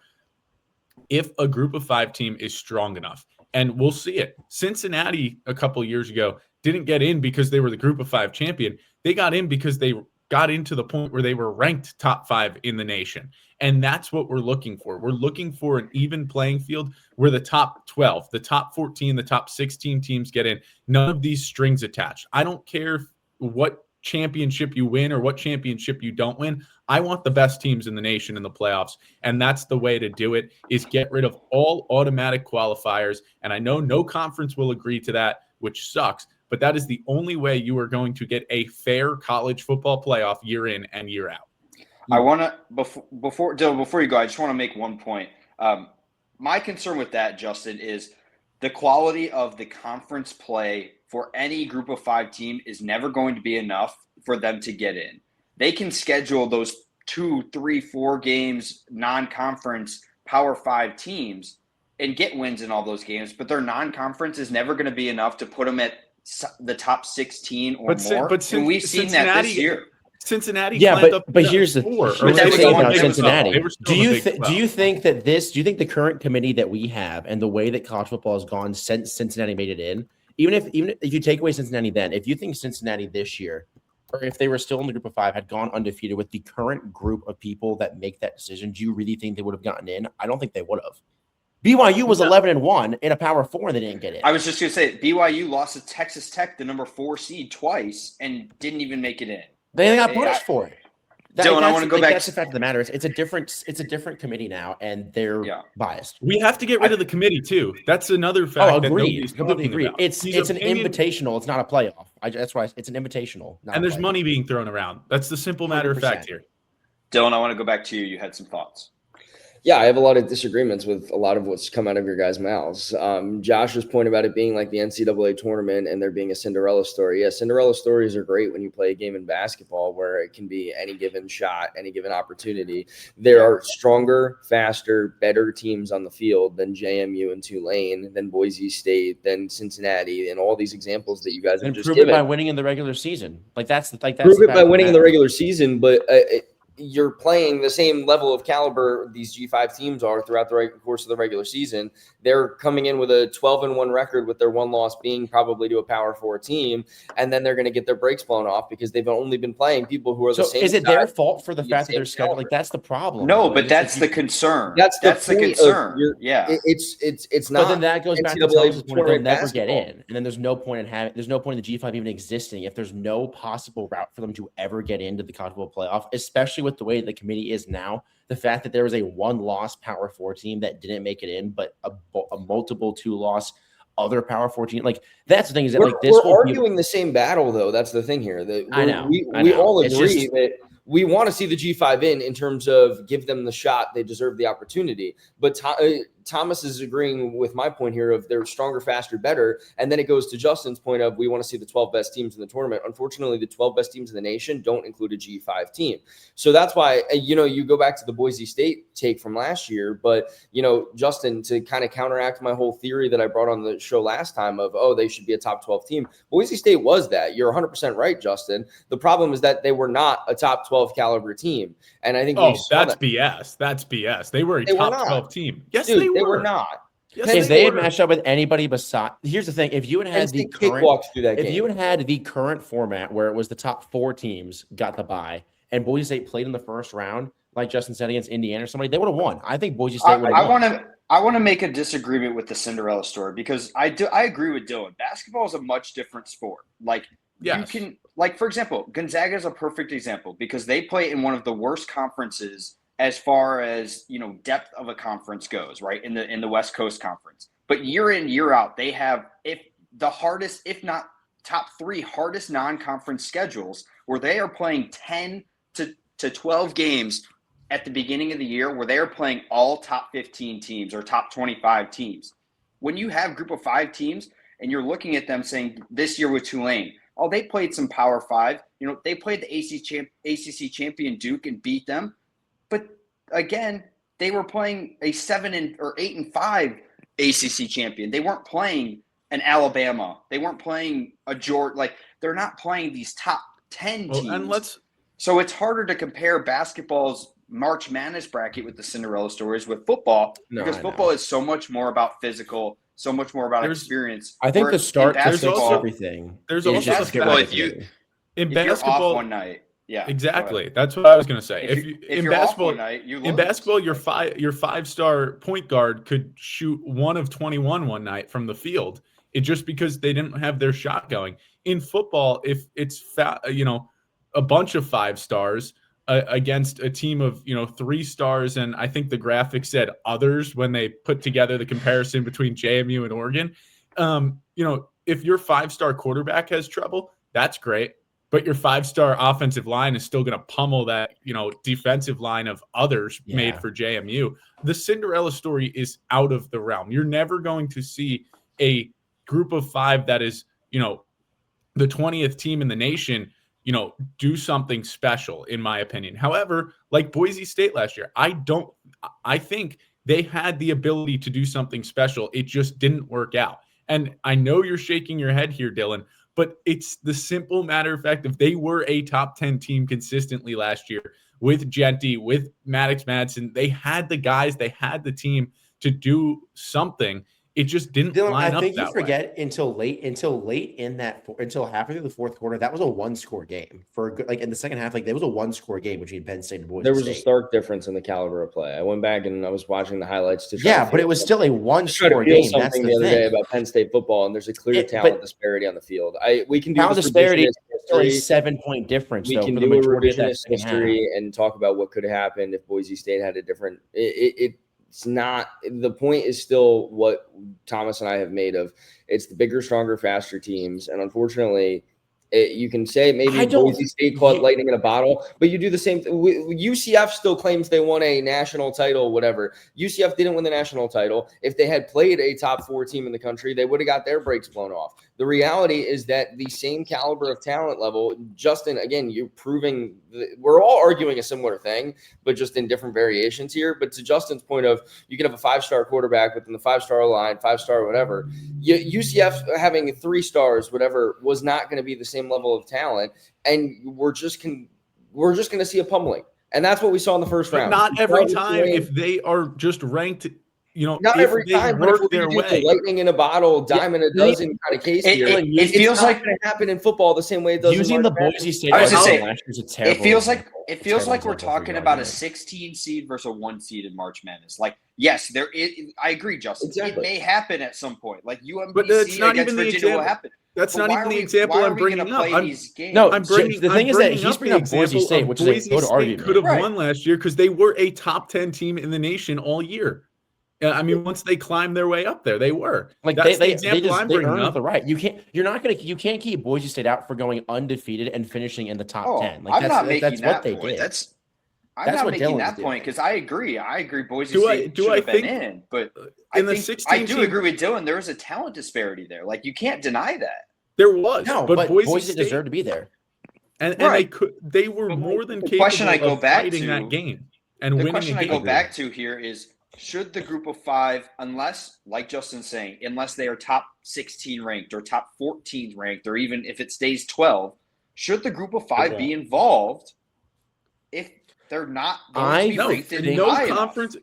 if a group of 5 team is strong enough. And we'll see it. Cincinnati a couple years ago didn't get in because they were the group of 5 champion. They got in because they got into the point where they were ranked top 5 in the nation. And that's what we're looking for. We're looking for an even playing field where the top 12, the top 14, the top 16 teams get in. None of these strings attached. I don't care what championship you win or what championship you don't win. I want the best teams in the nation in the playoffs, and that's the way to do it, is get rid of all automatic qualifiers. And I know no conference will agree to that, which sucks, but that is the only way you are going to get a fair college football playoff year in and year out. I want to before Dylan, before you go, I just want to make one point. My concern with that, Justin, is the quality of the conference play for any group of 5 team is never going to be enough for them to get in. They can schedule those 2, 3, 4 games non-conference Power 5 teams and get wins in all those games, but their non-conference is never going to be enough to put them at the top 16 or more. And we've seen that this year. Cincinnati, but here's the thing about Cincinnati. Do you think the current committee that we have and the way that college football has gone since Cincinnati made it in, even if you take away Cincinnati, then if you think Cincinnati this year, or if they were still in the group of 5, had gone undefeated with the current group of people that make that decision, do you really think they would have gotten in? I don't think they would have. BYU was 11-1 in a Power 4 and they didn't get in. I was just going to say BYU lost to Texas Tech, the number 4 seed, twice and didn't even make it in. They got punished for it. Dylan, I want to go back. That's the fact of the matter. It's a different committee now, and they're biased. We have to get rid of the committee too. That's another fact. Agreed. Completely agreed. It's an invitational. It's not a playoff. That's why it's an invitational. And there's money being thrown around. That's the simple matter of fact here. Dylan, I want to go back to you. You had some thoughts. Yeah, I have a lot of disagreements with a lot of what's come out of your guys' mouths. Josh's point about it being like the NCAA tournament and there being a Cinderella story. Yeah, Cinderella stories are great when you play a game in basketball where it can be any given shot, any given opportunity. There are stronger, faster, better teams on the field than JMU and Tulane, than Boise State, than Cincinnati, and all these examples that you guys have just given. Prove it by winning in the regular season. Prove it by winning in the regular season, but you're playing the same level of caliber these G5 teams are throughout the course of the regular season. They're coming in with a 12-1 record with their one loss being probably to a Power 4 team, and then they're going to get their brakes blown off because they've only been playing people who are the same. Is it their fault for the fact that they're scheduled? Like, that's the problem. No, but that's the concern. That's the concern. It's not. But then that goes back to Thomas's point. They'll never get in, and then there's no point in the G5 even existing if there's no possible route for them to ever get into the college football playoff, especially with the way the committee is now. The fact that there was a one-loss Power 4 team that didn't make it in, but a multiple 2-loss other Power 4 team, like that's the thing is that we're arguing the same battle though. That's the thing here. I know. We all agree that we want to see the G5 in terms of give them the shot. They deserve the opportunity. But Thomas is agreeing with my point here of they're stronger, faster, better. And then it goes to Justin's point of we want to see the 12 best teams in the tournament. Unfortunately, the 12 best teams in the nation don't include a G5 team. So that's why, you go back to the Boise State take from last year. But, Justin, to kind of counteract my whole theory that I brought on the show last time of, they should be a top 12 team. Boise State was that. You're 100% right, Justin. The problem is that they were not a top 12 caliber team. And I think that's BS. That's BS. They were a top 12 team. Yes, dude, they were not. Yes, if they had matched up with anybody besides, here's the thing: if you had the current format where it was the top 4 teams got the bye, and Boise State played in the first round, like Justin said against Indiana or somebody, they would have won. I think Boise State would have won. I want to make a disagreement with the Cinderella story because I agree with Dylan. Basketball is a much different sport. You can, for example, Gonzaga is a perfect example because they play in one of the worst conferences as far as, depth of a conference goes, right? In the West Coast Conference. But year in, year out, they have the hardest, if not top 3 hardest non-conference schedules where they are playing 10 to 12 games at the beginning of the year where they are playing all top 15 teams or top 25 teams. When you have group of 5 teams and you're looking at them saying this year with Tulane, they played some Power 5. They played the ACC champion Duke and beat them. But again, they were playing a 7 or 8-5 ACC champion. They weren't playing an Alabama. They weren't playing a Georgia. They're not playing these top 10 teams. So it's harder to compare basketball's March Madness bracket with the Cinderella stories with football because football is so much more about physical, so much more about experience. I think the start fixes everything. There's also in basketball, if you're off one night. Yeah, exactly. That's what I was going to say. If In you're off basketball, one night, you in lose. basketball, your 5-star point guard could shoot 1 of 21 one night from the field. It just because they didn't have their shot going. In football, if it's a bunch of 5 stars against a team of 3 stars, and I think the graphic said others when they put together the comparison between JMU and Oregon. If your 5-star quarterback has trouble, that's great. But your 5-star offensive line is still going to pummel that, defensive line of others made for JMU. The Cinderella story is out of the realm. You're never going to see a group of 5 that is, the 20th team in the nation, do something special, in my opinion. However, like Boise State last year, I think they had the ability to do something special. It just didn't work out. And I know you're shaking your head here, Dylan, but it's the simple matter of fact, if they were a top 10 team consistently last year with Genty, with Maddox Madsen, they had the guys, they had the team to do something. It just didn't line up that way. I think you forget until halfway through the fourth quarter, that was a 1-score game for in the second half. There was a 1-score game between Penn State and Boise There was State. a stark difference in the caliber of play. I went back and I was watching the highlights to but it was still a 1-score game. That's the other thing. day about Penn State football, and there's a clear talent disparity on the field. We can do talent disparity is still a 7-point difference. We though, can for the do a majority of that revisionist history and talk about what could have happened if Boise State had a different. It's not, the point is still what Thomas and I have made of it's the bigger, stronger, faster teams. And unfortunately, you can say maybe Boise State caught lightning in a bottle, but you do the same thing. UCF still claims they won a national title, whatever. UCF didn't win the national title. If they had played a top 4 team in the country, they would have got their brakes blown off. The reality is that the same caliber of talent level, Justin, again, you're proving we're all arguing a similar thing, but just in different variations here. But to Justin's point of you can have a 5-star quarterback within the 5-star line, 5-star, whatever. UCF having 3 stars, whatever, was not going to be the same level of talent, and we're just going to see a pummeling, and that's what we saw in the first round. Not every time if they are just ranked, not every time, but if we're going to do the lightning in a bottle, dime in a dozen kind of case here, it feels like going to happen in football the same way it does using the Boise State. I was going to say last year's a terrible. It feels like we're talking about a 16 seed versus a 1 seed in March Madness. Yes, there is. I agree, Justin. Exactly. It may happen at some point. Like UMBC against Virginia will happen. That's not even the example I'm bringing up. The thing is that he's bringing up Boise State, which is a good argument. Could have won last year because they were a top 10 team in the nation all year. I mean, once they climbed their way up there, they were. That's the example I'm bringing up. The right. You can't keep Boise State out for going undefeated and finishing in the top 10. I'm not making what they point. did. I'm not making that point because I agree. Boise State should have been in, but I do agree with Dylan. There is a talent disparity there. You can't deny that. There was, but Boise State deserved to be there, and they were more than capable of fighting that game and winning. The question I go back to here is: should the group of 5, unless, like Justin's saying, unless they are top 16 ranked or top 14 ranked, or even if it stays 12, should the group of 5 be involved if they're not going to be ranked in no conference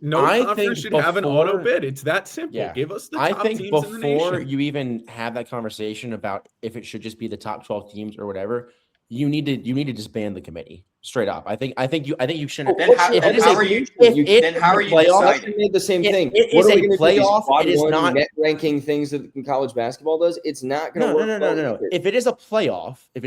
should have an auto bid. It's that simple. Yeah. Give us the top teams in the nation. Before you even have that conversation about if it should just be the top 12 teams or whatever, you need to disband the committee. Straight up, I think you shouldn't. Then how are you deciding? Made the same thing. What are we going to playoff? It is not net ranking things that college basketball does. It's not going to work. No. If it is a playoff, it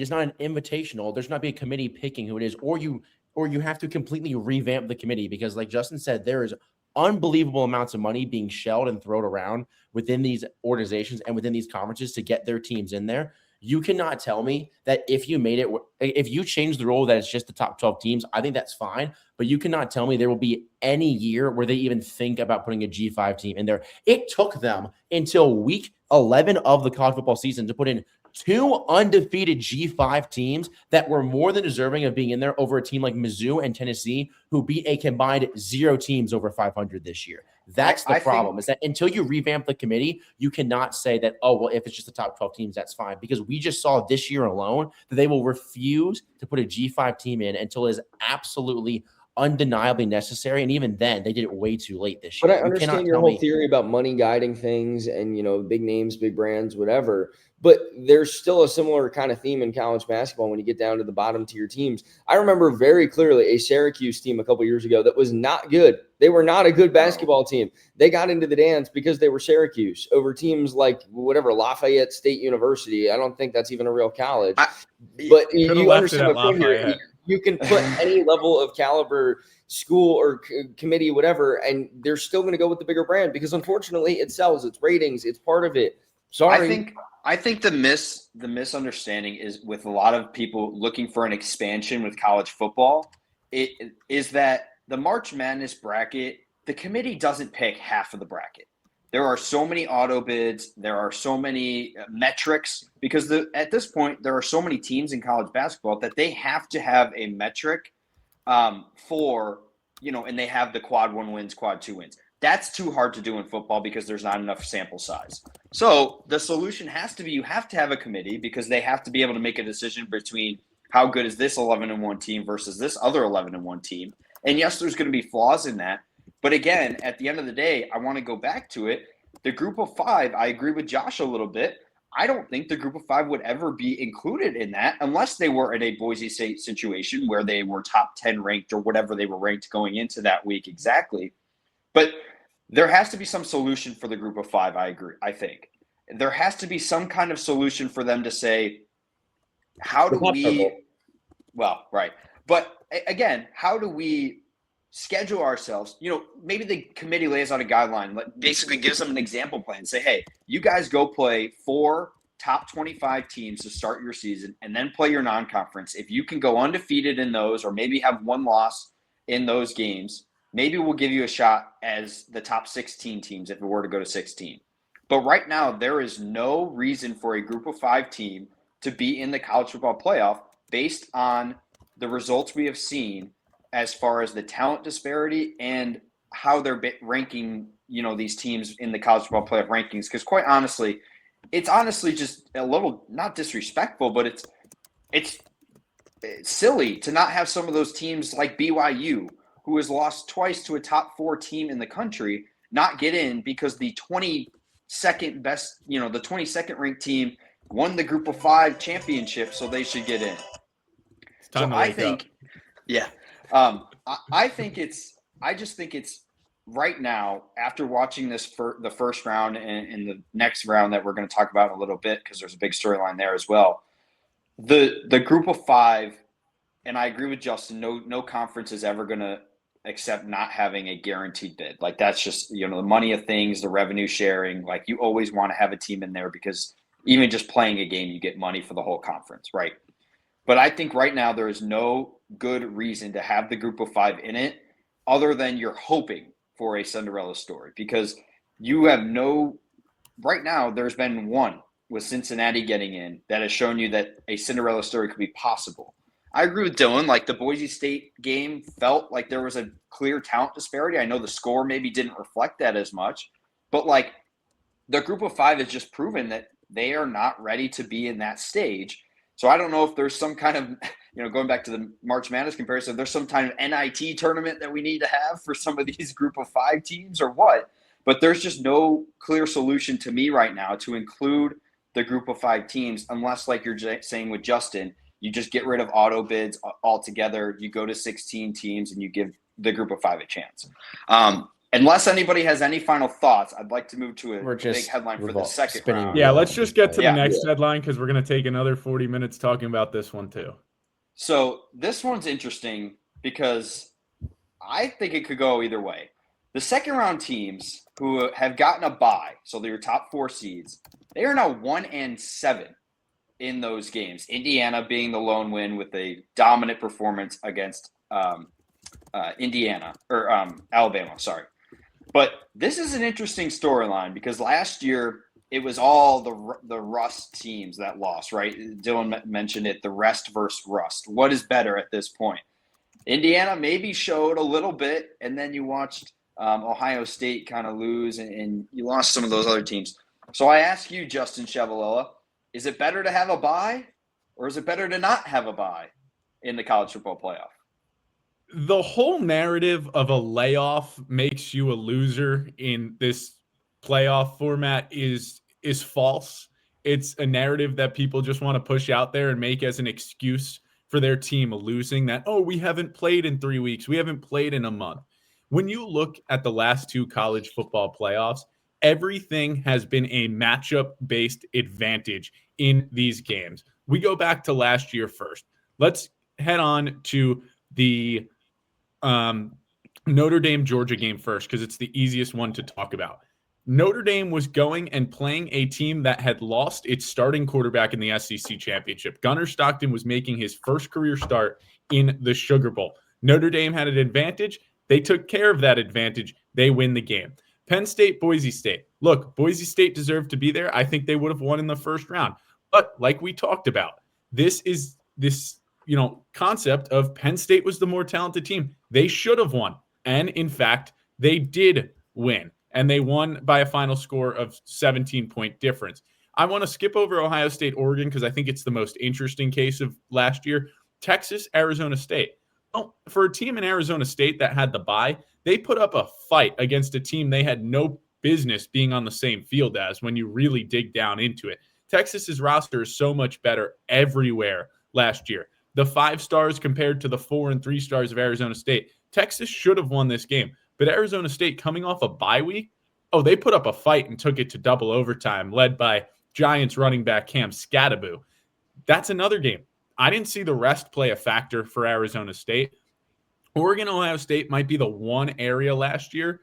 is not an invitational. There's not be a committee picking who it is, or you have to completely revamp the committee because, like Justin said, there is unbelievable amounts of money being shelled and thrown around within these organizations and within these conferences to get their teams in there. You cannot tell me that if you change the rule that it's just the top 12 teams, I think that's fine. But you cannot tell me there will be any year where they even think about putting a G5 team in there. It took them until week 11 of the college football season to put in 2 undefeated G5 teams that were more than deserving of being in there over a team like Mizzou and Tennessee, who beat a combined 0 teams over 500 this year. That's the problem, is that until you revamp the committee, you cannot say that, if it's just the top 12 teams, that's fine. Because we just saw this year alone that they will refuse to put a G5 team in until it is absolutely undeniably necessary. And even then, they did it way too late this But year. I understand your whole theory about money guiding things and, big names, big brands, whatever. But there's still a similar kind of theme in college basketball when you get down to the bottom tier teams. I remember very clearly a Syracuse team a couple years ago that was not good. They were not a good basketball team. They got into the dance because they were Syracuse over teams like Lafayette State University. I don't think that's even a real college. But you understand my point here. You can put any level of caliber school or committee, whatever, and they're still going to go with the bigger brand because unfortunately it sells, it's ratings, it's part of it. Sorry. I think the misunderstanding is with a lot of people looking for an expansion with college football. It is that the March Madness bracket, the committee doesn't pick half of the bracket. There are so many auto bids. There are so many metrics because at this point, there are so many teams in college basketball that they have to have a metric for, and they have the quad 1 wins, quad 2 wins. That's too hard to do in football because there's not enough sample size. So the solution has to be you have to have a committee because they have to be able to make a decision between how good is this 11-1 team versus this other 11-1 team. And yes, there's going to be flaws in that. But again, at the end of the day, I want to go back to it. The group of 5, I agree with Josh a little bit. I don't think the group of 5 would ever be included in that unless they were in a Boise State situation where they were top 10 ranked or whatever they were ranked going into that week exactly. But there has to be some solution for the group of 5, I agree. I think there has to be some kind of solution for them to say, how do we – well, right. But again, how do we schedule ourselves? Maybe the committee lays out a guideline, basically gives them an example plan. Say, hey, you guys go play 4 top 25 teams to start your season and then play your non-conference. If you can go undefeated in those or maybe have 1 loss in those games, maybe we'll give you a shot as the top 16 teams if it were to go to 16. But right now, there is no reason for a group of 5 team to be in the college football playoff based on the results we have seen as far as the talent disparity and how they're ranking, these teams in the college football playoff rankings. Because quite honestly, it's just a little not disrespectful, but it's silly to not have some of those teams like BYU, who has lost twice to a top 4 team in the country, not get in because the 22nd best, the 22nd ranked team won the group of 5 championship, so they should get in. So I think, I just think it's right now, after watching this for the first round and the next round that we're going to talk about in a little bit, because there's a big storyline there as well. The group of 5, and I agree with Justin, no conference is ever going to accept not having a guaranteed bid. Like that's just, the money of things, the revenue sharing, like you always want to have a team in there because even just playing a game, you get money for the whole conference, right? But I think right now there is no good reason to have the group of 5 in it other than you're hoping for a Cinderella story because you have right now there's been one with Cincinnati getting in that has shown you that a Cinderella story could be possible. I agree with Dylan. Like the Boise State game felt like there was a clear talent disparity. I know the score maybe didn't reflect that as much, but like the group of 5 has just proven that they are not ready to be in that stage. So I don't know if there's some kind of, going back to the March Madness comparison, there's some kind of NIT tournament that we need to have for some of these group of 5 teams or what. But there's just no clear solution to me right now to include the group of 5 teams unless, like you're saying with Justin, you just get rid of auto bids altogether. You go to 16 teams and you give the group of 5 a chance. Unless anybody has any final thoughts, I'd like to move to a big headline for the second round. Yeah, let's just get to the next headline because we're going to take another 40 minutes talking about this one too. So this one's interesting because I think it could go either way. The second round teams who have gotten a bye, so they're your top 4 seeds, they are now 1-7 in those games. Indiana being the lone win with a dominant performance against Alabama. Sorry. But this is an interesting storyline because last year it was all the Rust teams that lost, right? Dylan mentioned it, the rest versus Rust. What is better at this point? Indiana maybe showed a little bit, and then you watched Ohio State kind of lose, and you lost some of those other teams. So I ask you, Justin Chevalella, is it better to have a bye or is it better to not have a bye in the college football playoff? The whole narrative of a layoff makes you a loser in this playoff format is false. It's a narrative that people just want to push out there and make as an excuse for their team losing, that, oh, we haven't played in 3 weeks, we haven't played in a month. When you look at the last two college football playoffs, everything has been a matchup based advantage in these games. We go back to last year first. Let's head on to the Notre Dame Georgia game first, because it's the easiest one to talk about. Notre Dame was going and playing a team that had lost its starting quarterback in the SEC championship. Gunnar Stockton was making his first career start in the Sugar Bowl. Notre Dame had an advantage. They took care of that advantage. They win the game. Penn State, Boise State. Look, Boise State deserved to be there. I think they would have won in the first round. But like we talked about, this concept of Penn State was the more talented team. They should have won. And in fact, they did win. And they won by a final score of 17-point difference. I want to skip over Ohio State, Oregon, because I think it's the most interesting case of last year. Texas, Arizona State. Well, for a team in Arizona State that had the bye, they put up a fight against a team they had no business being on the same field as when you really dig down into it. Texas's roster is so much better everywhere last year. The 5 stars compared to the 4 and 3 stars of Arizona State. Texas should have won this game. But Arizona State, coming off a bye week, they put up a fight and took it to double overtime, led by Giants running back Cam Scattaboo. That's another game. I didn't see the rest play a factor for Arizona State. Oregon, Ohio State might be the one area last year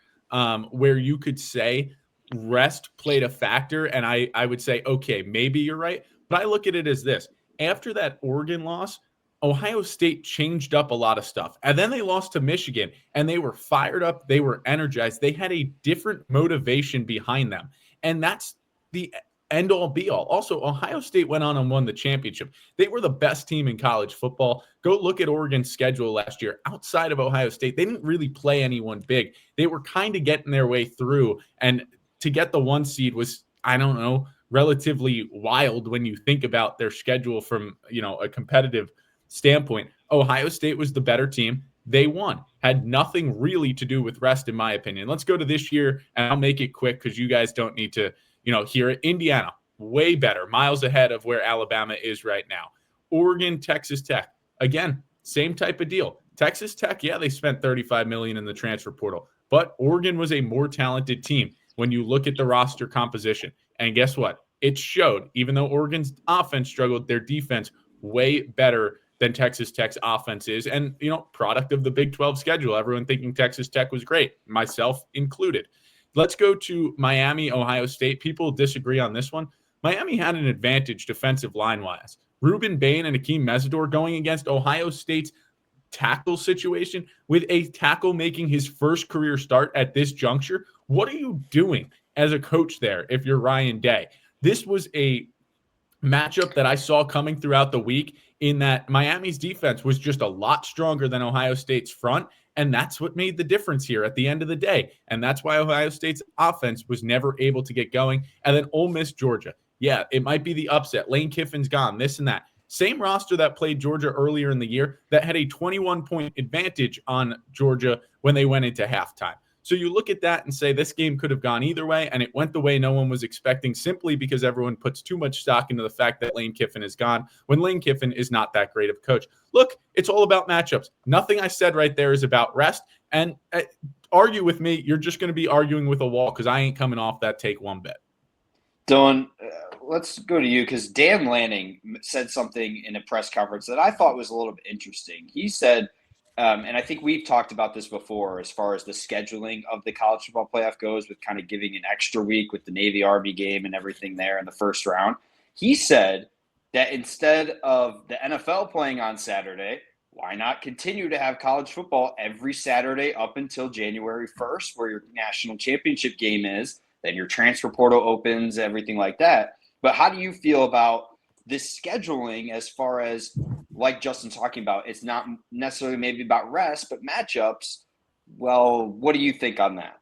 where you could say rest played a factor. And I would say, okay, maybe you're right. But I look at it as this. After that Oregon loss, Ohio State changed up a lot of stuff. And then they lost to Michigan, and they were fired up. They were energized. They had a different motivation behind them. And that's the end all be all. Also, Ohio State went on and won the championship. They were the best team in college football. Go look at Oregon's schedule last year. Outside of Ohio State, they didn't really play anyone big. They were kind of getting their way through. And to get the 1 seed was, I don't know, relatively wild when you think about their schedule from, a competitive standpoint. Ohio State was the better team. They won. Had nothing really to do with rest, in my opinion. Let's go to this year, and I'll make it quick because you guys don't need to, hear it. Indiana, way better, miles ahead of where Alabama is right now. Oregon, Texas Tech, again, same type of deal. Texas Tech, yeah, they spent $35 million in the transfer portal, but Oregon was a more talented team when you look at the roster composition. And guess what? It showed. Even though Oregon's offense struggled, their defense way better than Texas Tech's offense is. And, product of the Big 12 schedule, everyone thinking Texas Tech was great, myself included. Let's go to Miami, Ohio State. People disagree on this one. Miami had an advantage defensive line-wise. Ruben Bain and Akeem Mesidor going against Ohio State's tackle situation with a tackle making his first career start at this juncture. What are you doing as a coach there if you're Ryan Day? This was a matchup that I saw coming throughout the week, in that Miami's defense was just a lot stronger than Ohio State's front. And that's what made the difference here at the end of the day. And that's why Ohio State's offense was never able to get going. And then Ole Miss, Georgia. Yeah, it might be the upset. Lane Kiffin's gone, this and that. Same roster that played Georgia earlier in the year that had a 21-point advantage on Georgia when they went into halftime. So you look at that and say this game could have gone either way, and it went the way no one was expecting, simply because everyone puts too much stock into the fact that Lane Kiffin is gone when Lane Kiffin is not that great of a coach. Look, it's all about matchups. Nothing I said right there is about rest. And argue with me, you're just going to be arguing with a wall, because I ain't coming off that take one bit. Dylan, let's go to you, because Dan Lanning said something in a press conference that I thought was a little bit interesting. He said, and I think we've talked about this before as far as the scheduling of the college football playoff goes, with kind of giving an extra week with the Navy-Army game and everything there in the first round. He said that instead of the NFL playing on Saturday, why not continue to have college football every Saturday up until January 1st, where your national championship game is, then your transfer portal opens, everything like that. But how do you feel about this scheduling as far as, like Justin's talking about, it's not necessarily maybe about rest, but matchups? Well, what do you think on that?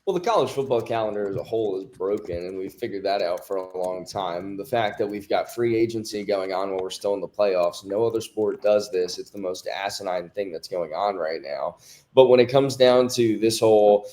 Well, the college football calendar as a whole is broken, and we've figured that out for a long time. The fact that we've got free agency going on while we're still in the playoffs, no other sport does this. It's the most asinine thing that's going on right now. But when it comes down to this whole,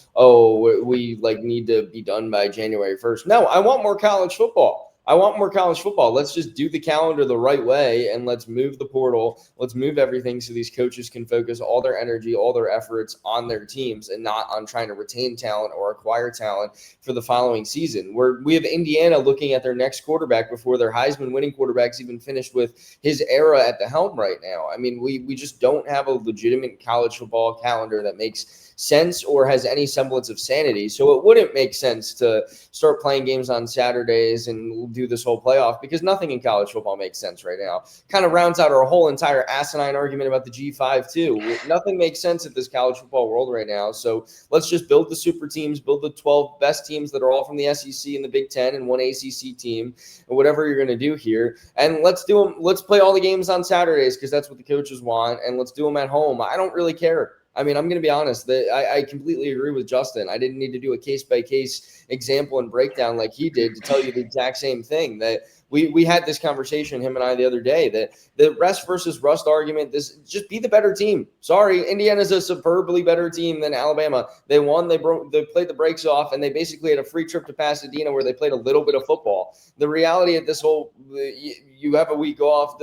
we like need to be done by January 1st. No, I want more college football. I want more college football. Let's just do the calendar the right way, and let's move the portal. Let's move everything so these coaches can focus all their energy, all their efforts on their teams and not on trying to retain talent or acquire talent for the following season. Where we have Indiana looking at their next quarterback before their Heisman winning quarterback's even finished with his era at the helm right now. I mean, we just don't have a legitimate college football calendar that makes sense or has any semblance of sanity. So it wouldn't make sense to start playing games on Saturdays and do this whole playoff, because nothing in college football makes sense right now. Kind of rounds out our whole entire asinine argument about the G5 too. Nothing makes sense at this college football world right now. So let's just build the super teams, build the 12 best teams that are all from the SEC and the Big Ten and one ACC team, and whatever you're going to do here. And let's do them. Let's play all the games on Saturdays because that's what the coaches want. And let's do them at home. I don't really care. I mean, I'm going to be honest. I completely agree with Justin. I didn't need to do a case-by-case example and breakdown like he did to tell you the exact same thing. That we had this conversation, him and I, the other day, that the rest versus rust argument, this just be the better team. Sorry, Indiana's a superbly better team than Alabama. They won, they played the brakes off, and they basically had a free trip to Pasadena where they played a little bit of football. The reality of this whole, you have a week off,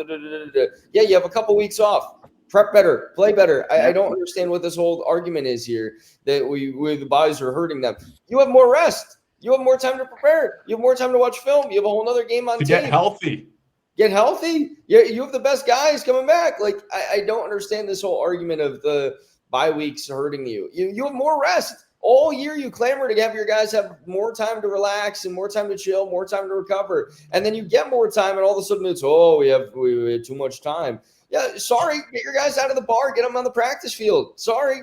yeah, you have a couple weeks off. Prep better, play better. I don't understand what this whole argument is here, that the bodies are hurting them. You have more rest. You have more time to prepare. You have more time to watch film. You have a whole other game on to tape. get healthy. Get healthy. You have the best guys coming back. Like, I don't understand this whole argument of the bye weeks hurting you. You have more rest. All year you clamor to have your guys have more time to relax and more time to chill, more time to recover. And then you get more time and all of a sudden it's, we had too much time. Yeah, sorry. Get your guys out of the bar. Get them on the practice field. Sorry.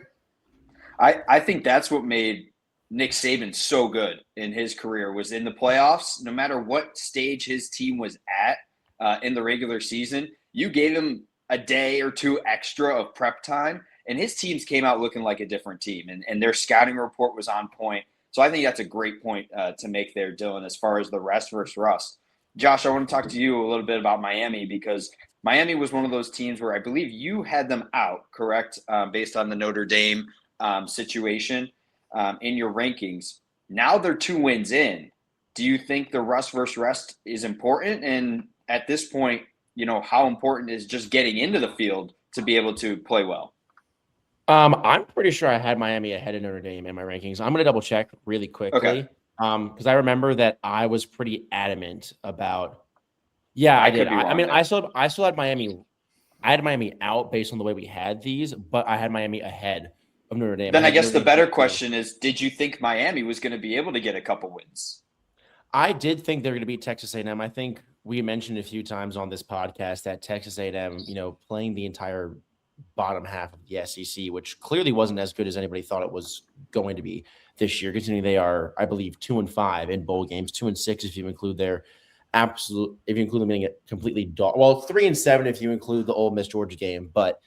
I think that's what made Nick Saban so good in his career, was in the playoffs. No matter what stage his team was at in the regular season, you gave him a day or two extra of prep time, and his teams came out looking like a different team, and their scouting report was on point. So I think that's a great point to make there, Dylan, as far as the rest versus rust. Josh, I want to talk to you a little bit about Miami, because Miami was one of those teams where I believe you had them out, correct, based on the Notre Dame situation in your rankings. Now they're 2 wins in. Do you think the rust versus rest is important? And at this point, how important is just getting into the field to be able to play well? I'm pretty sure I had Miami ahead of Notre Dame in my rankings. I'm going to double check really quickly. Okay. Because I remember that I was pretty adamant about. Yeah, I did. I mean, I still had Miami. I had Miami out based on the way we had these, but I had Miami ahead of Notre Dame. Then I guess the better question is, did you think Miami was going to be able to get a couple wins? I did think they were going to beat Texas A&M. I think we mentioned a few times on this podcast that Texas A&M, playing the entire bottom half of the SEC, which clearly wasn't as good as anybody thought it was going to be this year, considering they are, I believe, 2-5 in bowl games, 2-6 if you include their if you include them being a completely 3-7 if you include the Ole Miss Georgia game, but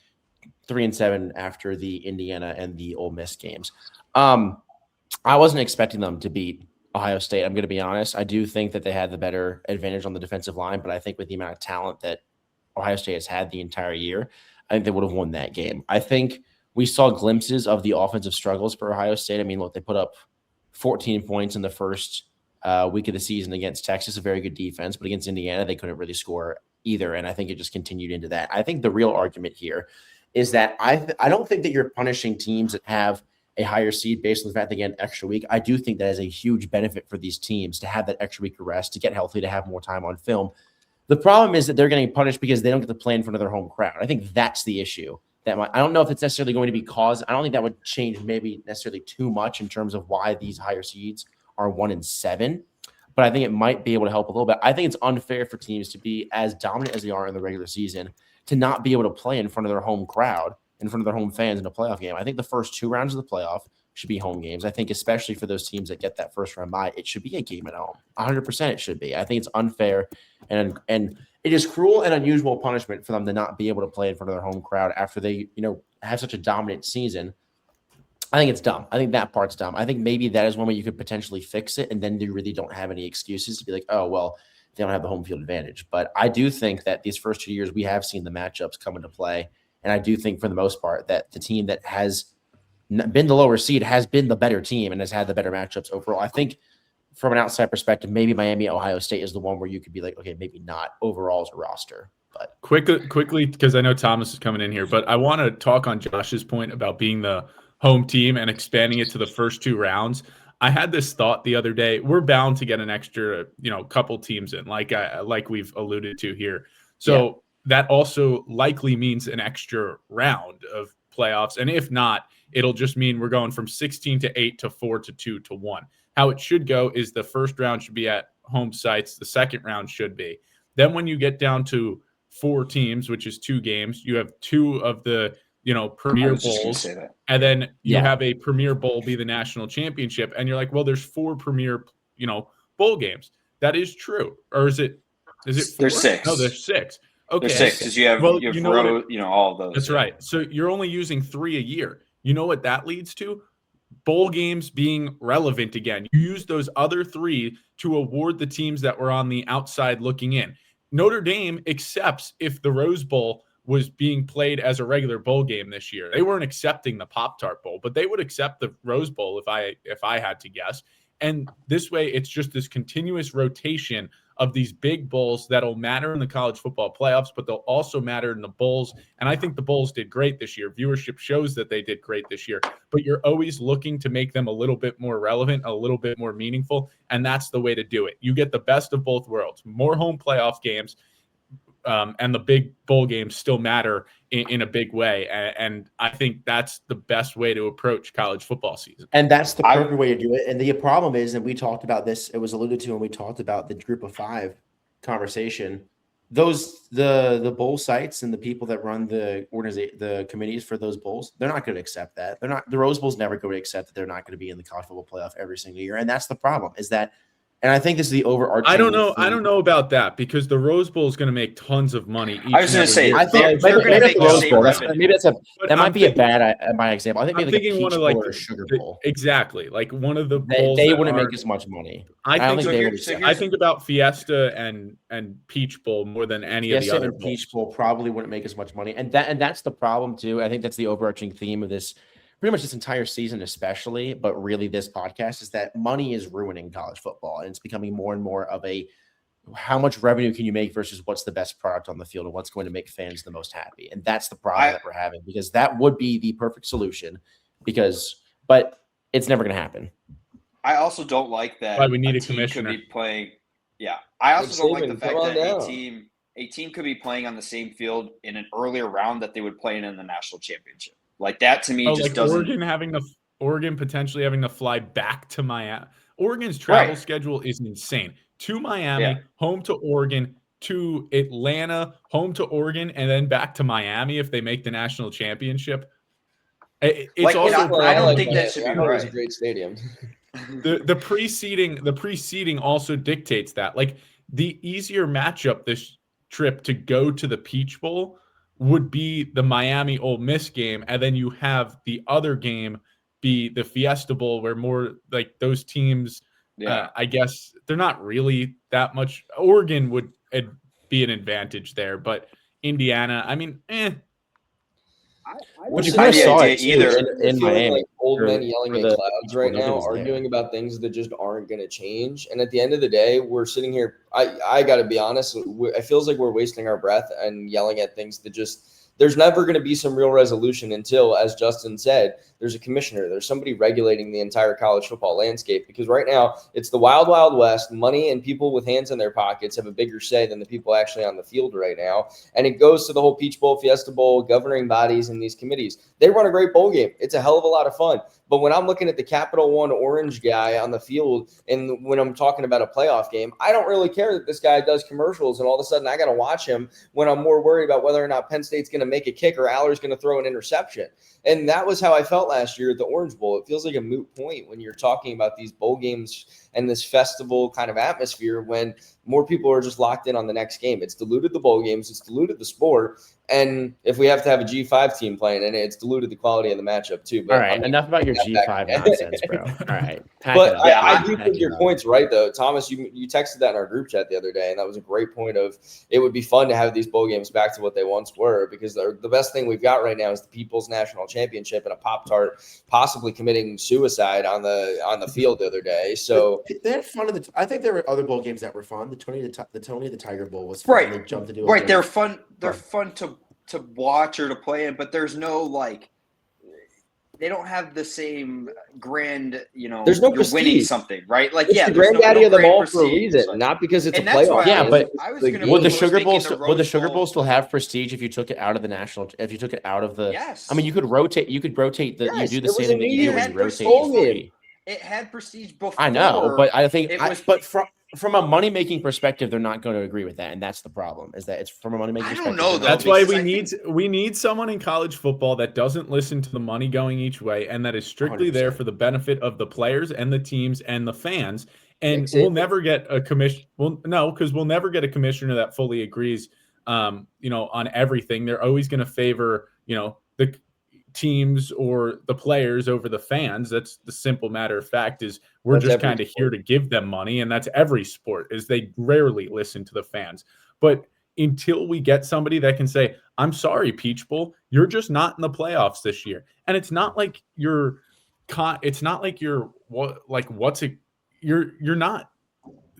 3-7 after the Indiana and the Ole Miss games. I wasn't expecting them to beat Ohio State. I'm going to be honest. I do think that they had the better advantage on the defensive line, but I think with the amount of talent that Ohio State has had the entire year, I think they would have won that game. I think we saw glimpses of the offensive struggles for Ohio State. I mean, look, they put up 14 points in the first week of the season against Texas, a very good defense, but against Indiana, they couldn't really score either. And I think it just continued into that. I think the real argument here is that I don't think that you're punishing teams that have a higher seed based on the fact they get an extra week. I do think that is a huge benefit for these teams to have that extra week of rest, to get healthy, to have more time on film. The problem is that they're getting punished because they don't get to play in front of their home crowd. I think that's the issue. I don't know if it's necessarily going to be caused. I don't think that would change maybe necessarily too much in terms of why these higher seeds are 1-7, but I think it might be able to help a little bit. I think it's unfair for teams to be as dominant as they are in the regular season to not be able to play in front of their home crowd, in front of their home fans in a playoff game. I think the first 2 rounds of the playoff should be home games. I think especially for those teams that get that first round bye, it should be a game at home. 100% it should be. I think it's unfair and it is cruel and unusual punishment for them to not be able to play in front of their home crowd after they, have such a dominant season I think it's dumb. I think that part's dumb. I think maybe that is one way you could potentially fix it, and then you really don't have any excuses to be like, oh, well, they don't have the home field advantage. But I do think that these first 2 years we have seen the matchups come into play, and I do think for the most part that the team that has been the lower seed has been the better team and has had the better matchups overall. I think from an outside perspective, maybe Miami, Ohio State is the one where you could be like, okay, maybe not overall as a roster. But quickly, because I know Thomas is coming in here, but I want to talk on Josh's point about being the home team and expanding it to the first 2 rounds. I had this thought the other day. We're bound to get an extra, couple teams in, like we've alluded to here. So that also likely means an extra round of playoffs. And if not, it'll just mean we're going from 16 to 8 to 4 to 2 to 1. How it should go is the first round should be at home sites. The second round should be. Then when you get down to 4 teams, which is 2 games, you have 2 of the premier bowls, and then you have a premier bowl be the national championship, and you're like, well, there's 4 premier bowl games. That is true. Or is it 4? There's 6. No, there's 6. Okay, there's 6 because you have all of those. That's right. So you're only using 3 a year. You know what that leads to? Bowl games being relevant again. You use those other 3 to award the teams that were on the outside looking in. Notre Dame accepts if the Rose Bowl was being played as a regular bowl game this year. They weren't accepting the Pop-Tart Bowl, but they would accept the Rose Bowl if I had to guess. And this way, it's just this continuous rotation of these big bowls that'll matter in the college football playoffs, but they'll also matter in the bowls. And I think the bowls did great this year. Viewership shows that they did great this year, but you're always looking to make them a little bit more relevant, a little bit more meaningful. And that's the way to do it. You get the best of both worlds, more home playoff games, and the big bowl games still matter in a big way. And I think that's the best way to approach college football season. And that's the perfect way to do it. And the problem is, and we talked about this, it was alluded to when we talked about the group of 5 conversation, the bowl sites and the people that run the committees for those bowls, they're not going to accept that. The Rose Bowl's never going to accept that they're not going to be in the college football playoff every single year. And that's the problem, is that, and I think this is the overarching. I don't know about that, because the Rose Bowl is going to make tons of money. I was going to say, I think they're going to make the same revenue. Maybe that might be a bad my example. I think maybe thinking like a one of Peach Bowl or a Sugar Bowl. Exactly, like one of the bowls. They wouldn't make as much money. I think about Fiesta and Peach Bowl more than any of the other bowls. Peach Bowl probably wouldn't make as much money, and that's the problem too. I think that's the overarching theme of this. Pretty much this entire season, especially, but really this podcast, is that money is ruining college football, and it's becoming more and more of a how much revenue can you make versus what's the best product on the field and what's going to make fans the most happy. And that's the problem that we're having, because that would be the perfect solution, but it's never going to happen. I also don't like that. Why we need a commissioner. Could be playing. Yeah, I also don't like the fact that a team could be playing on the same field in an earlier round that they would play in the national championship. Like that to me just doesn't. Oregon potentially having to fly back to Miami. Oregon's travel schedule is insane. To Miami, home to Oregon, to Atlanta, home to Oregon, and then back to Miami if they make the national championship. I don't think that should be right. It was a great stadium. The preceding also dictates that. Like the easier matchup this trip to go to the Peach Bowl would be the Miami Ole Miss game, and then you have the other game be the Fiesta Bowl, where more like those teams, I guess they're not really that much. Oregon would be an advantage there, but Indiana, I mean, Which you kind of saw it either in Miami. Like old men yelling at clouds right now, arguing about things that just aren't going to change. And at the end of the day, we're sitting here. I got to be honest. It feels like we're wasting our breath and yelling at things that just. There's never going to be some real resolution until, as Justin said, there's a commissioner. There's somebody regulating the entire college football landscape, because right now it's the wild, wild west. Money and people with hands in their pockets have a bigger say than the people actually on the field right now. And it goes to the whole Peach Bowl, Fiesta Bowl, governing bodies and these committees. They run a great bowl game. It's a hell of a lot of fun. But when I'm looking at the Capital One orange guy on the field, and when I'm talking about a playoff game, I don't really care that this guy does commercials, and all of a sudden I got to watch him when I'm more worried about whether or not Penn State's going to make a kick or Aller's going to throw an interception. And that was how I felt last year at the Orange Bowl. It feels like a moot point when you're talking about these bowl games and this festival kind of atmosphere when more people are just locked in on the next game. It's diluted the bowl games, it's diluted the sport, and if we have to have a G5 team playing in it, it's diluted the quality of the matchup too. But All right, enough about your G5 nonsense, bro. All right, but I do Pack think it your up. point's right, though. Thomas, you texted that in our group chat the other day, and that was a great point of it would be fun to have these bowl games back to what they once were, because the best thing we've got right now is the People's National Championship and a Pop-Tart possibly committing suicide on the field the other day. So they had fun. I think there were other bowl games that were fun. The Tony the Tiger Bowl was fun. Right. They jumped into Right. They're fun. They're fun to watch or to play in, but there's no like. They don't have the same grand, there's no you're prestige. winning something, right? Like, it's the granddaddy of them all for a reason, not because it's a playoff. Yeah, but would the Sugar Sugar Bowl still have prestige if you took it out of the national? If you took it out of the, yes. I mean, you could rotate. You could rotate the. Yes, you do the same thing that you do when you rotate. It had prestige before. I know, but I think, but from a money making perspective, they're not going to agree with that, and that's the problem. Is that it's from a money making perspective. I don't know. That's why we need someone in college football that doesn't listen to the money going each way, and that is strictly 100%. there for the benefit of the players and the teams and the fans. And we'll never get a commission. Well, no, because we'll never get a commissioner that fully agrees, on everything. They're always going to favor, the teams or the players over the fans. That's the simple matter of fact. Is we're just kind of here to give them money, and that's every sport. Is they rarely listen to the fans. But until we get somebody that can say, "I'm sorry, Peach Bowl, you're just not in the playoffs this year," and it's not like you're not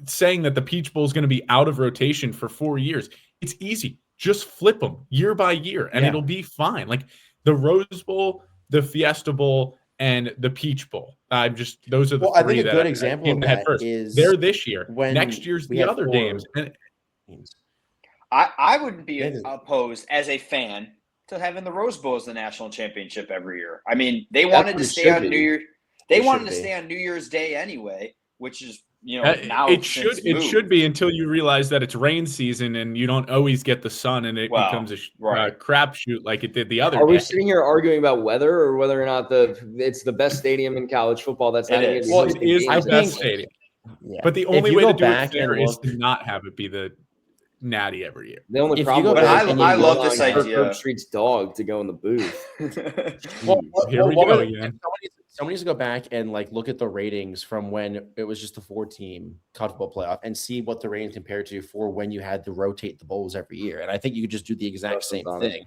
saying that the Peach Bowl is going to be out of rotation for 4 years. It's easy. Just flip them year by year, and it'll be fine. Like the Rose Bowl, the Fiesta Bowl, and the Peach Bowl. Those are the three. I think a good example of that is they're this year. When next year's the other games. I wouldn't be opposed as a fan to having the Rose Bowl as the national championship every year. I mean, they wanted to stay on New Year. They wanted to stay on New Year's Day anyway, which is now it should be until you realize that it's rain season and you don't always get the sun and it becomes a crapshoot like it did the other day. Are we sitting here arguing about weather or whether or not it's the best stadium in college football? That's not it is. Well, it is the best stadium. Yeah. But the only way to do it fair is to not have it be the Natty every year. The only problem I love this idea. Herb Street's dog to go in the booth. Here we go again. Somebody needs to go back and look at the ratings from when it was just a 4-team college football playoff and see what the ratings compared to for when you had to rotate the bowls every year. And I think you could just do the exact same thing.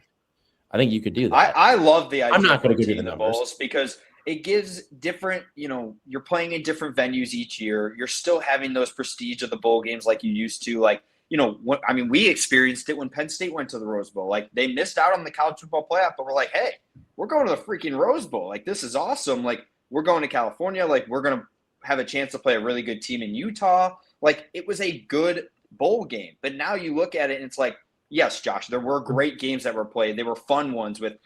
I think you could do that. I love the idea. I'm not going to give you the numbers bowls because it gives different. You're playing in different venues each year. You're still having those prestige of the bowl games like you used to. We experienced it when Penn State went to the Rose Bowl. Like they missed out on the college football playoff, but we're like, hey, we're going to the freaking Rose Bowl. Like this is awesome. Like we're going to California. Like we're going to have a chance to play a really good team in Utah. Like it was a good bowl game. But now you look at it and it's like, yes, Josh, there were great games that were played. They were fun ones with,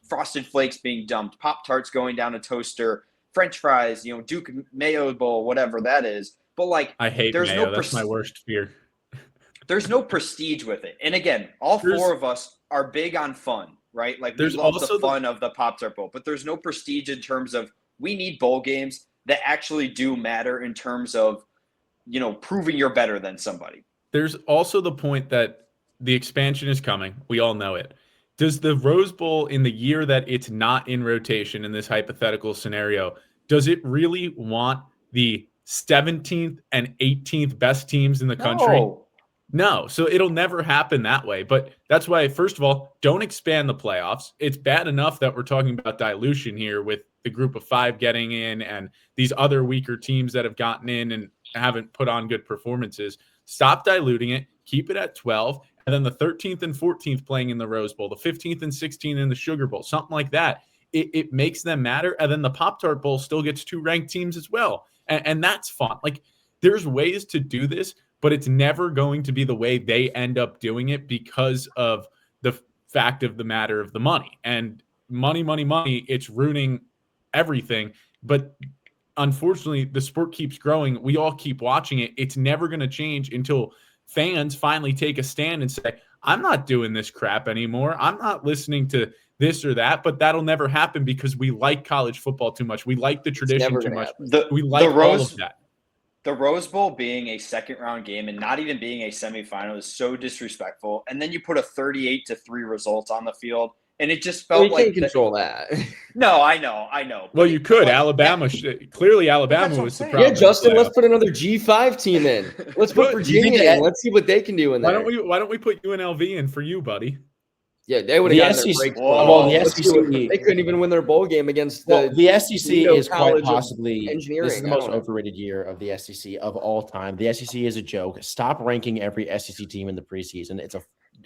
Frosted Flakes being dumped, Pop-Tarts going down a toaster, French fries, Duke Mayo Bowl, whatever that is. But I hate Mayo. That's my worst fear. There's no prestige with it. And again, all four of us are big on fun, right? Like there's we love also the fun of the Pop-Tart Bowl, but there's no prestige in terms of we need bowl games that actually do matter in terms of, proving you're better than somebody. There's also the point that the expansion is coming. We all know it. Does the Rose Bowl in the year that it's not in rotation in this hypothetical scenario, does it really want the 17th and 18th best teams in the country? No, so it'll never happen that way. But that's why, first of all, don't expand the playoffs. It's bad enough that we're talking about dilution here with the group of 5 getting in and these other weaker teams that have gotten in and haven't put on good performances. Stop diluting it. Keep it at 12. And then the 13th and 14th playing in the Rose Bowl, the 15th and 16th in the Sugar Bowl, something like that. It makes them matter. And then the Pop-Tart Bowl still gets 2 ranked teams as well. And that's fun. Like there's ways to do this, but it's never going to be the way they end up doing it because of the fact of the matter of the money. And money, it's ruining everything. But unfortunately, the sport keeps growing. We all keep watching it. It's never going to change until fans finally take a stand and say, I'm not doing this crap anymore. I'm not listening to this or that, but that'll never happen because we like college football too much. We like the tradition too much. We like all of that. the Rose Bowl being a second-round game and not even being a semifinal is so disrespectful. And then you put a 38-3 result on the field, and it just felt Well, you like can't control that. No, I know. Well, But you could. like, Alabama clearly Alabama what I'm was the saying. problem. Yeah, Justin, in the let's put another G5 team in. Let's put Good. Virginia in. Let's see what they can do in Why there. don't we put UNLV in for you, buddy? Yeah, they would The have gotten their SEC breaks. Well, the Let's see what- SEC they couldn't even win their bowl game against Well, the the SEC Toledo is quite College of possibly Engineering. this is the I most don't know. overrated year of the SEC of all time. The SEC is a joke. Stop ranking every SEC team in the preseason. It's a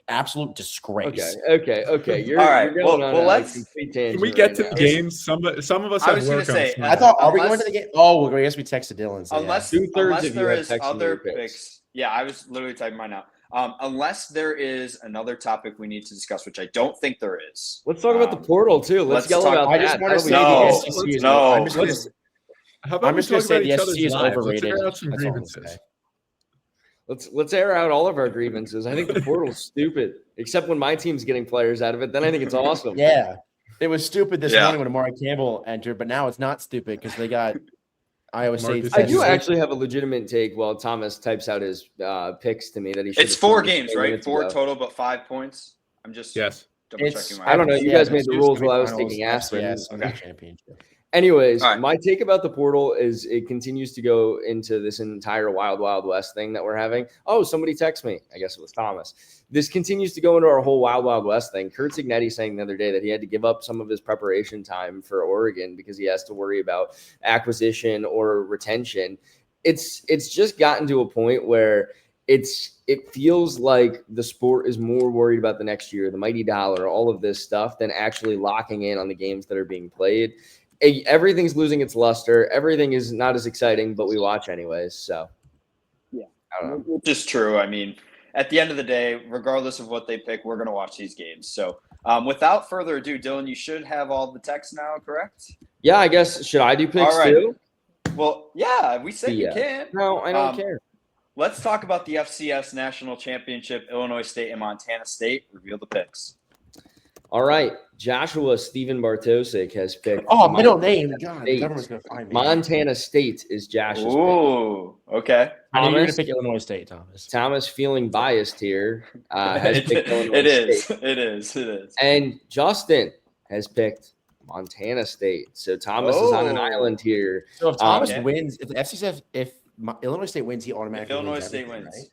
absolute disgrace. Okay. You're, All right, you're going well, on well, a let's- complete Can tangent we get right to now. the games? Some of us I have was gonna work on say, Sunday. I thought, are we Unless- going to the game? Oh, I guess we texted Dylan. So unless Two-thirds of you there have is texted me other your picks. picks. Yeah, I was literally typing mine out. Unless there is another topic we need to discuss, which I don't think there is. Let's talk about the portal too. Let's let's yell talk- about I that. just want to That'll say be the awesome. SEC is. No. I'm just gonna, How about I'm we just gonna talk say about the each SEC other's is lives? Let's overrated. air out some That's all I'm gonna grievances. say. Let's air out all of our grievances. I think the portal's stupid, except when my team's getting players out of it. Then I think it's awesome. Yeah, it was stupid this Yeah. morning when Amari Campbell entered, but now it's not stupid because they got Iowa State. Marcus I do State. actually have a legitimate take while Thomas types out his picks to me that he should. It's 4 games, right? 4 total, but 5 points. I'm just Yes. double It's checking my. I don't know. You guys made it's the rules while I was semifinals, taking aspirin. FCS, and the Okay. championship. Anyways, All right. my take about the portal is it continues to go into this entire wild, wild west thing that we're having. Oh, somebody text me. I guess it was Thomas. This continues to go into our whole wild, wild west thing. Kurt Signetti saying the other day that he had to give up some of his preparation time for Oregon because he has to worry about acquisition or retention. It's just gotten to a point where it feels like the sport is more worried about the next year, the mighty dollar, all of this stuff, than actually locking in on the games that are being played. Everything's losing its luster. Everything is not as exciting, but we watch anyways. So, Yeah. I don't know. Which is true. I mean, at the end of the day, regardless of what they pick, we're going to watch these games. So, without further ado, Dylan, you should have all the text now, correct? Yeah, I guess. Should I do picks All right. too? Well, yeah, we said you Yeah. can. No, I don't Um, care. Let's talk about the FCS National Championship, Illinois State and Montana State. Reveal the picks. All right. Joshua Stephen Bartosik has picked. Oh, middle name. God, the State. government's gonna find me. Montana State is Josh's pick. Ooh, okay. I know you're gonna Thomas? pick Illinois State, Thomas. Thomas, feeling biased here, has picked Illinois It is. State. It is. And Justin has picked Montana State. So Thomas is on an Oh. island here. So if Thomas Okay. wins, if the FCS, if Illinois State wins, he If automatically Illinois wins State everything, wins.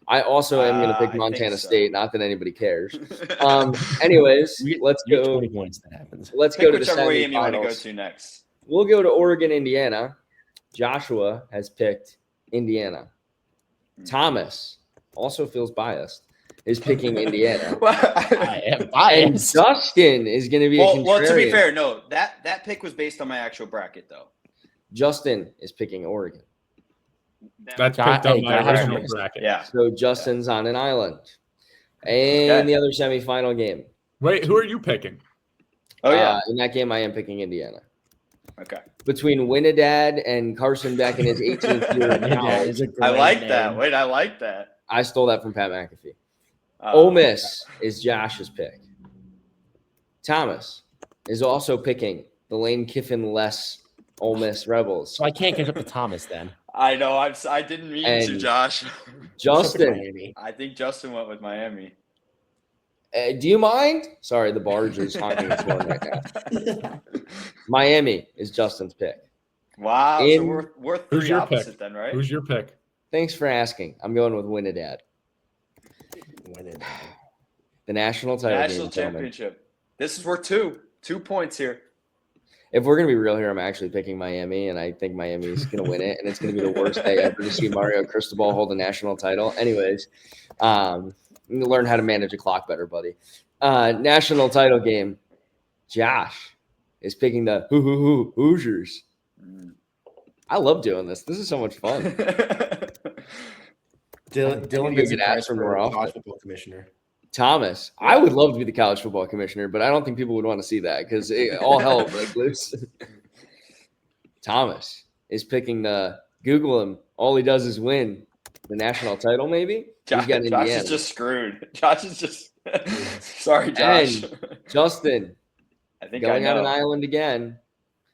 I also am going to I pick think Montana so. State. Not that anybody cares. Anyways, right? let's You get go. 20 points. That happens. Let's Pick go to the whichever game you want to go semifinals. to next. We'll go to Oregon, Indiana. Joshua has picked Indiana. Thomas also feels biased. Is picking Indiana. I am And biased. Justin is going to be a contrarian. well, to be fair, no, that pick was based on my actual bracket, though. Justin is picking Oregon. That's God, picked up hey, my God, original hey. bracket. Yeah. So Justin's on an island. And Okay. the other semifinal game. Wait, who are you picking? Oh yeah. In that game, I am picking Indiana. Okay. Between Winidad and Carson Beck in his 18th year in That college, is a I great like name. that. Wait, I like that. I stole that from Pat McAfee. Ole Miss is Josh's pick. Thomas is also picking the Lane Kiffin-less Ole Miss Rebels. So I can't get up to Thomas then. I know. I didn't mean to, And Josh. Justin, Miami. I think Justin went with Miami. do you mind? Sorry, the barge is honking its horn right now. Miami is Justin's pick. Wow. In- So we're Who's three your opposite pick? then, right? Who's your pick? Thanks for asking. I'm going with Winidad. Winning. The national title National game, gentlemen. championship. This is worth 2 points here. If we're gonna be real here, I'm actually picking Miami, and I think Miami's gonna win it, and it's gonna be the worst day ever to see Mario Cristobal hold a national title. Anyways, learn how to manage a clock better, buddy. National title game. Josh is picking the Hoosiers. I love doing this. This is so much fun. Dylan You gets get a prize asked for for more college often. football commissioner. Thomas, I would love to be the college football commissioner, but I don't think people would want to see that because all hell would break loose. Thomas is picking the Google him. All he does is win the national title, maybe. Josh, He's got Josh Indiana. is just screwed. Josh is just sorry, Josh. Justin I think going I on know. an island again.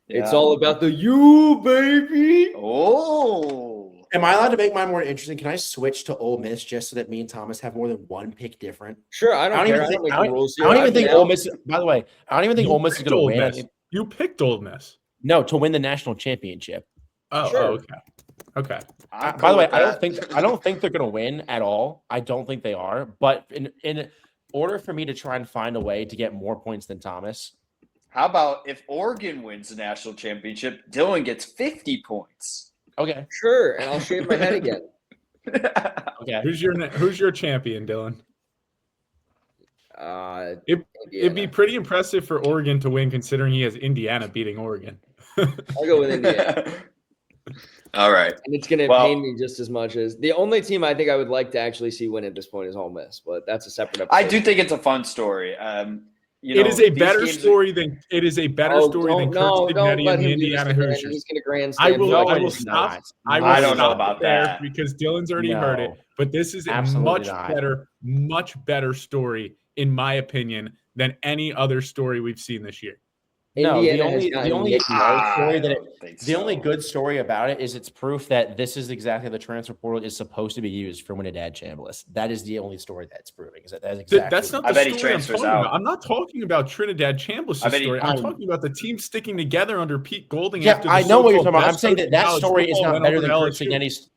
It's Yeah. all about the U, baby. Oh. Am I allowed to make mine more interesting? Can I switch to Ole Miss just so that me and Thomas have more than one pick different? Sure, I don't care. even I think, don't make I the don't, rules I here. don't even I've think been Ole out. Miss. By the way, I don't even think You Ole Miss is picked going to Ole win. I Miss. think, You picked Ole Miss. no, to win the national championship. Sure. Okay. Okay. I'm By the cool way, with I that. don't think they're going to win at all. I don't think they are. But in order for me to try and find a way to get more points than Thomas, How about if Oregon wins the national championship, Dylan gets 50 points. okay, Sure, and I'll shave my head again. okay. Who's your champion, Dylan? It'd be Indiana. pretty impressive for Oregon to win, considering he has Indiana beating Oregon. I'll go with Indiana. All right. And it's going to Well- pain me just as much as the only team I think I would like to actually see win at this point is Ole Miss, but that's a separate episode. I do think it's a fun story. It is a better story than Kurt Signetti let and the him do this Indiana again. Hoosiers. He's going to grandstand. I will it's stop. not. I No, will I don't know stop about there that. because Dylan's already heard it. No. But this is a Absolutely not. much better story, in my opinion, than any other story we've seen this year. No, Indiana has the gotten only Nick Marsh. story that the only good story about it is it's proof that this is exactly the transfer portal is supposed to be used for Winnidad Chambliss. That is the only story that's proving. Is that that's exactly That's not I the bet he story I'm transfers talking about. out. I'm not talking about Trinidad Chambliss' I bet he- story. I'm I'm- talking about the team sticking together under Pete Golding. Yeah, after the I know what you're so-called talking about. I'm best saying coach that in college story is football not went better over than to Kurt LSU. Signett's.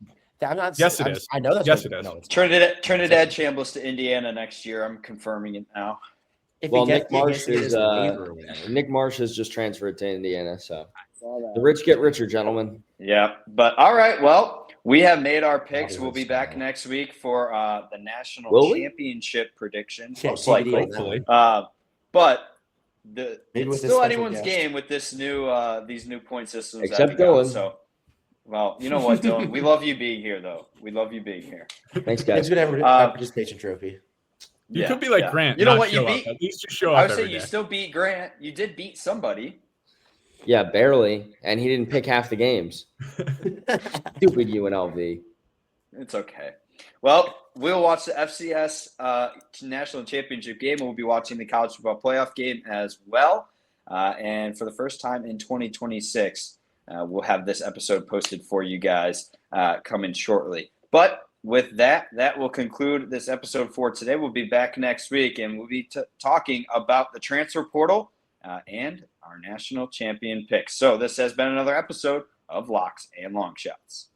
I'm not. Yes, it is. I know that's Yes, what, it is. No, it's not. Trinidad Chambliss to Indiana next year. I'm confirming it now. If Well, he gets, Nick Marsh if he gets is the waiver or whatever. Nick Marsh has just transferred to Indiana, so the rich get richer, gentlemen. Yeah, but all right. Well, we have made our picks. Probably We'll be would back smile. next week for the national Will we? championship predictions, Yeah, most TBD likely. on that one. But Maybe it's with this still special anyone's guest. game with this new these new point systems. Except that we got. Dylan. So, well, you know what, Dylan? We love you being here, though. We love you being here. Thanks, He's guys. gonna have a participation trophy. You Yeah, could be like yeah. Grant. You know not what? You show up. beat. At least you show I up would say every you day. still beat Grant. You did beat somebody. Yeah, barely, and he didn't pick half the games. Stupid UNLV. It's okay. Well, we'll watch the FCS national championship game. We'll be watching the college football playoff game as well. And for the first time in 2026, we'll have this episode posted for you guys coming shortly. But with that, that will conclude this episode for today. We'll be back next week, and we'll be talking about the transfer portal and our national champion picks. So this has been another episode of Locks and Longshots.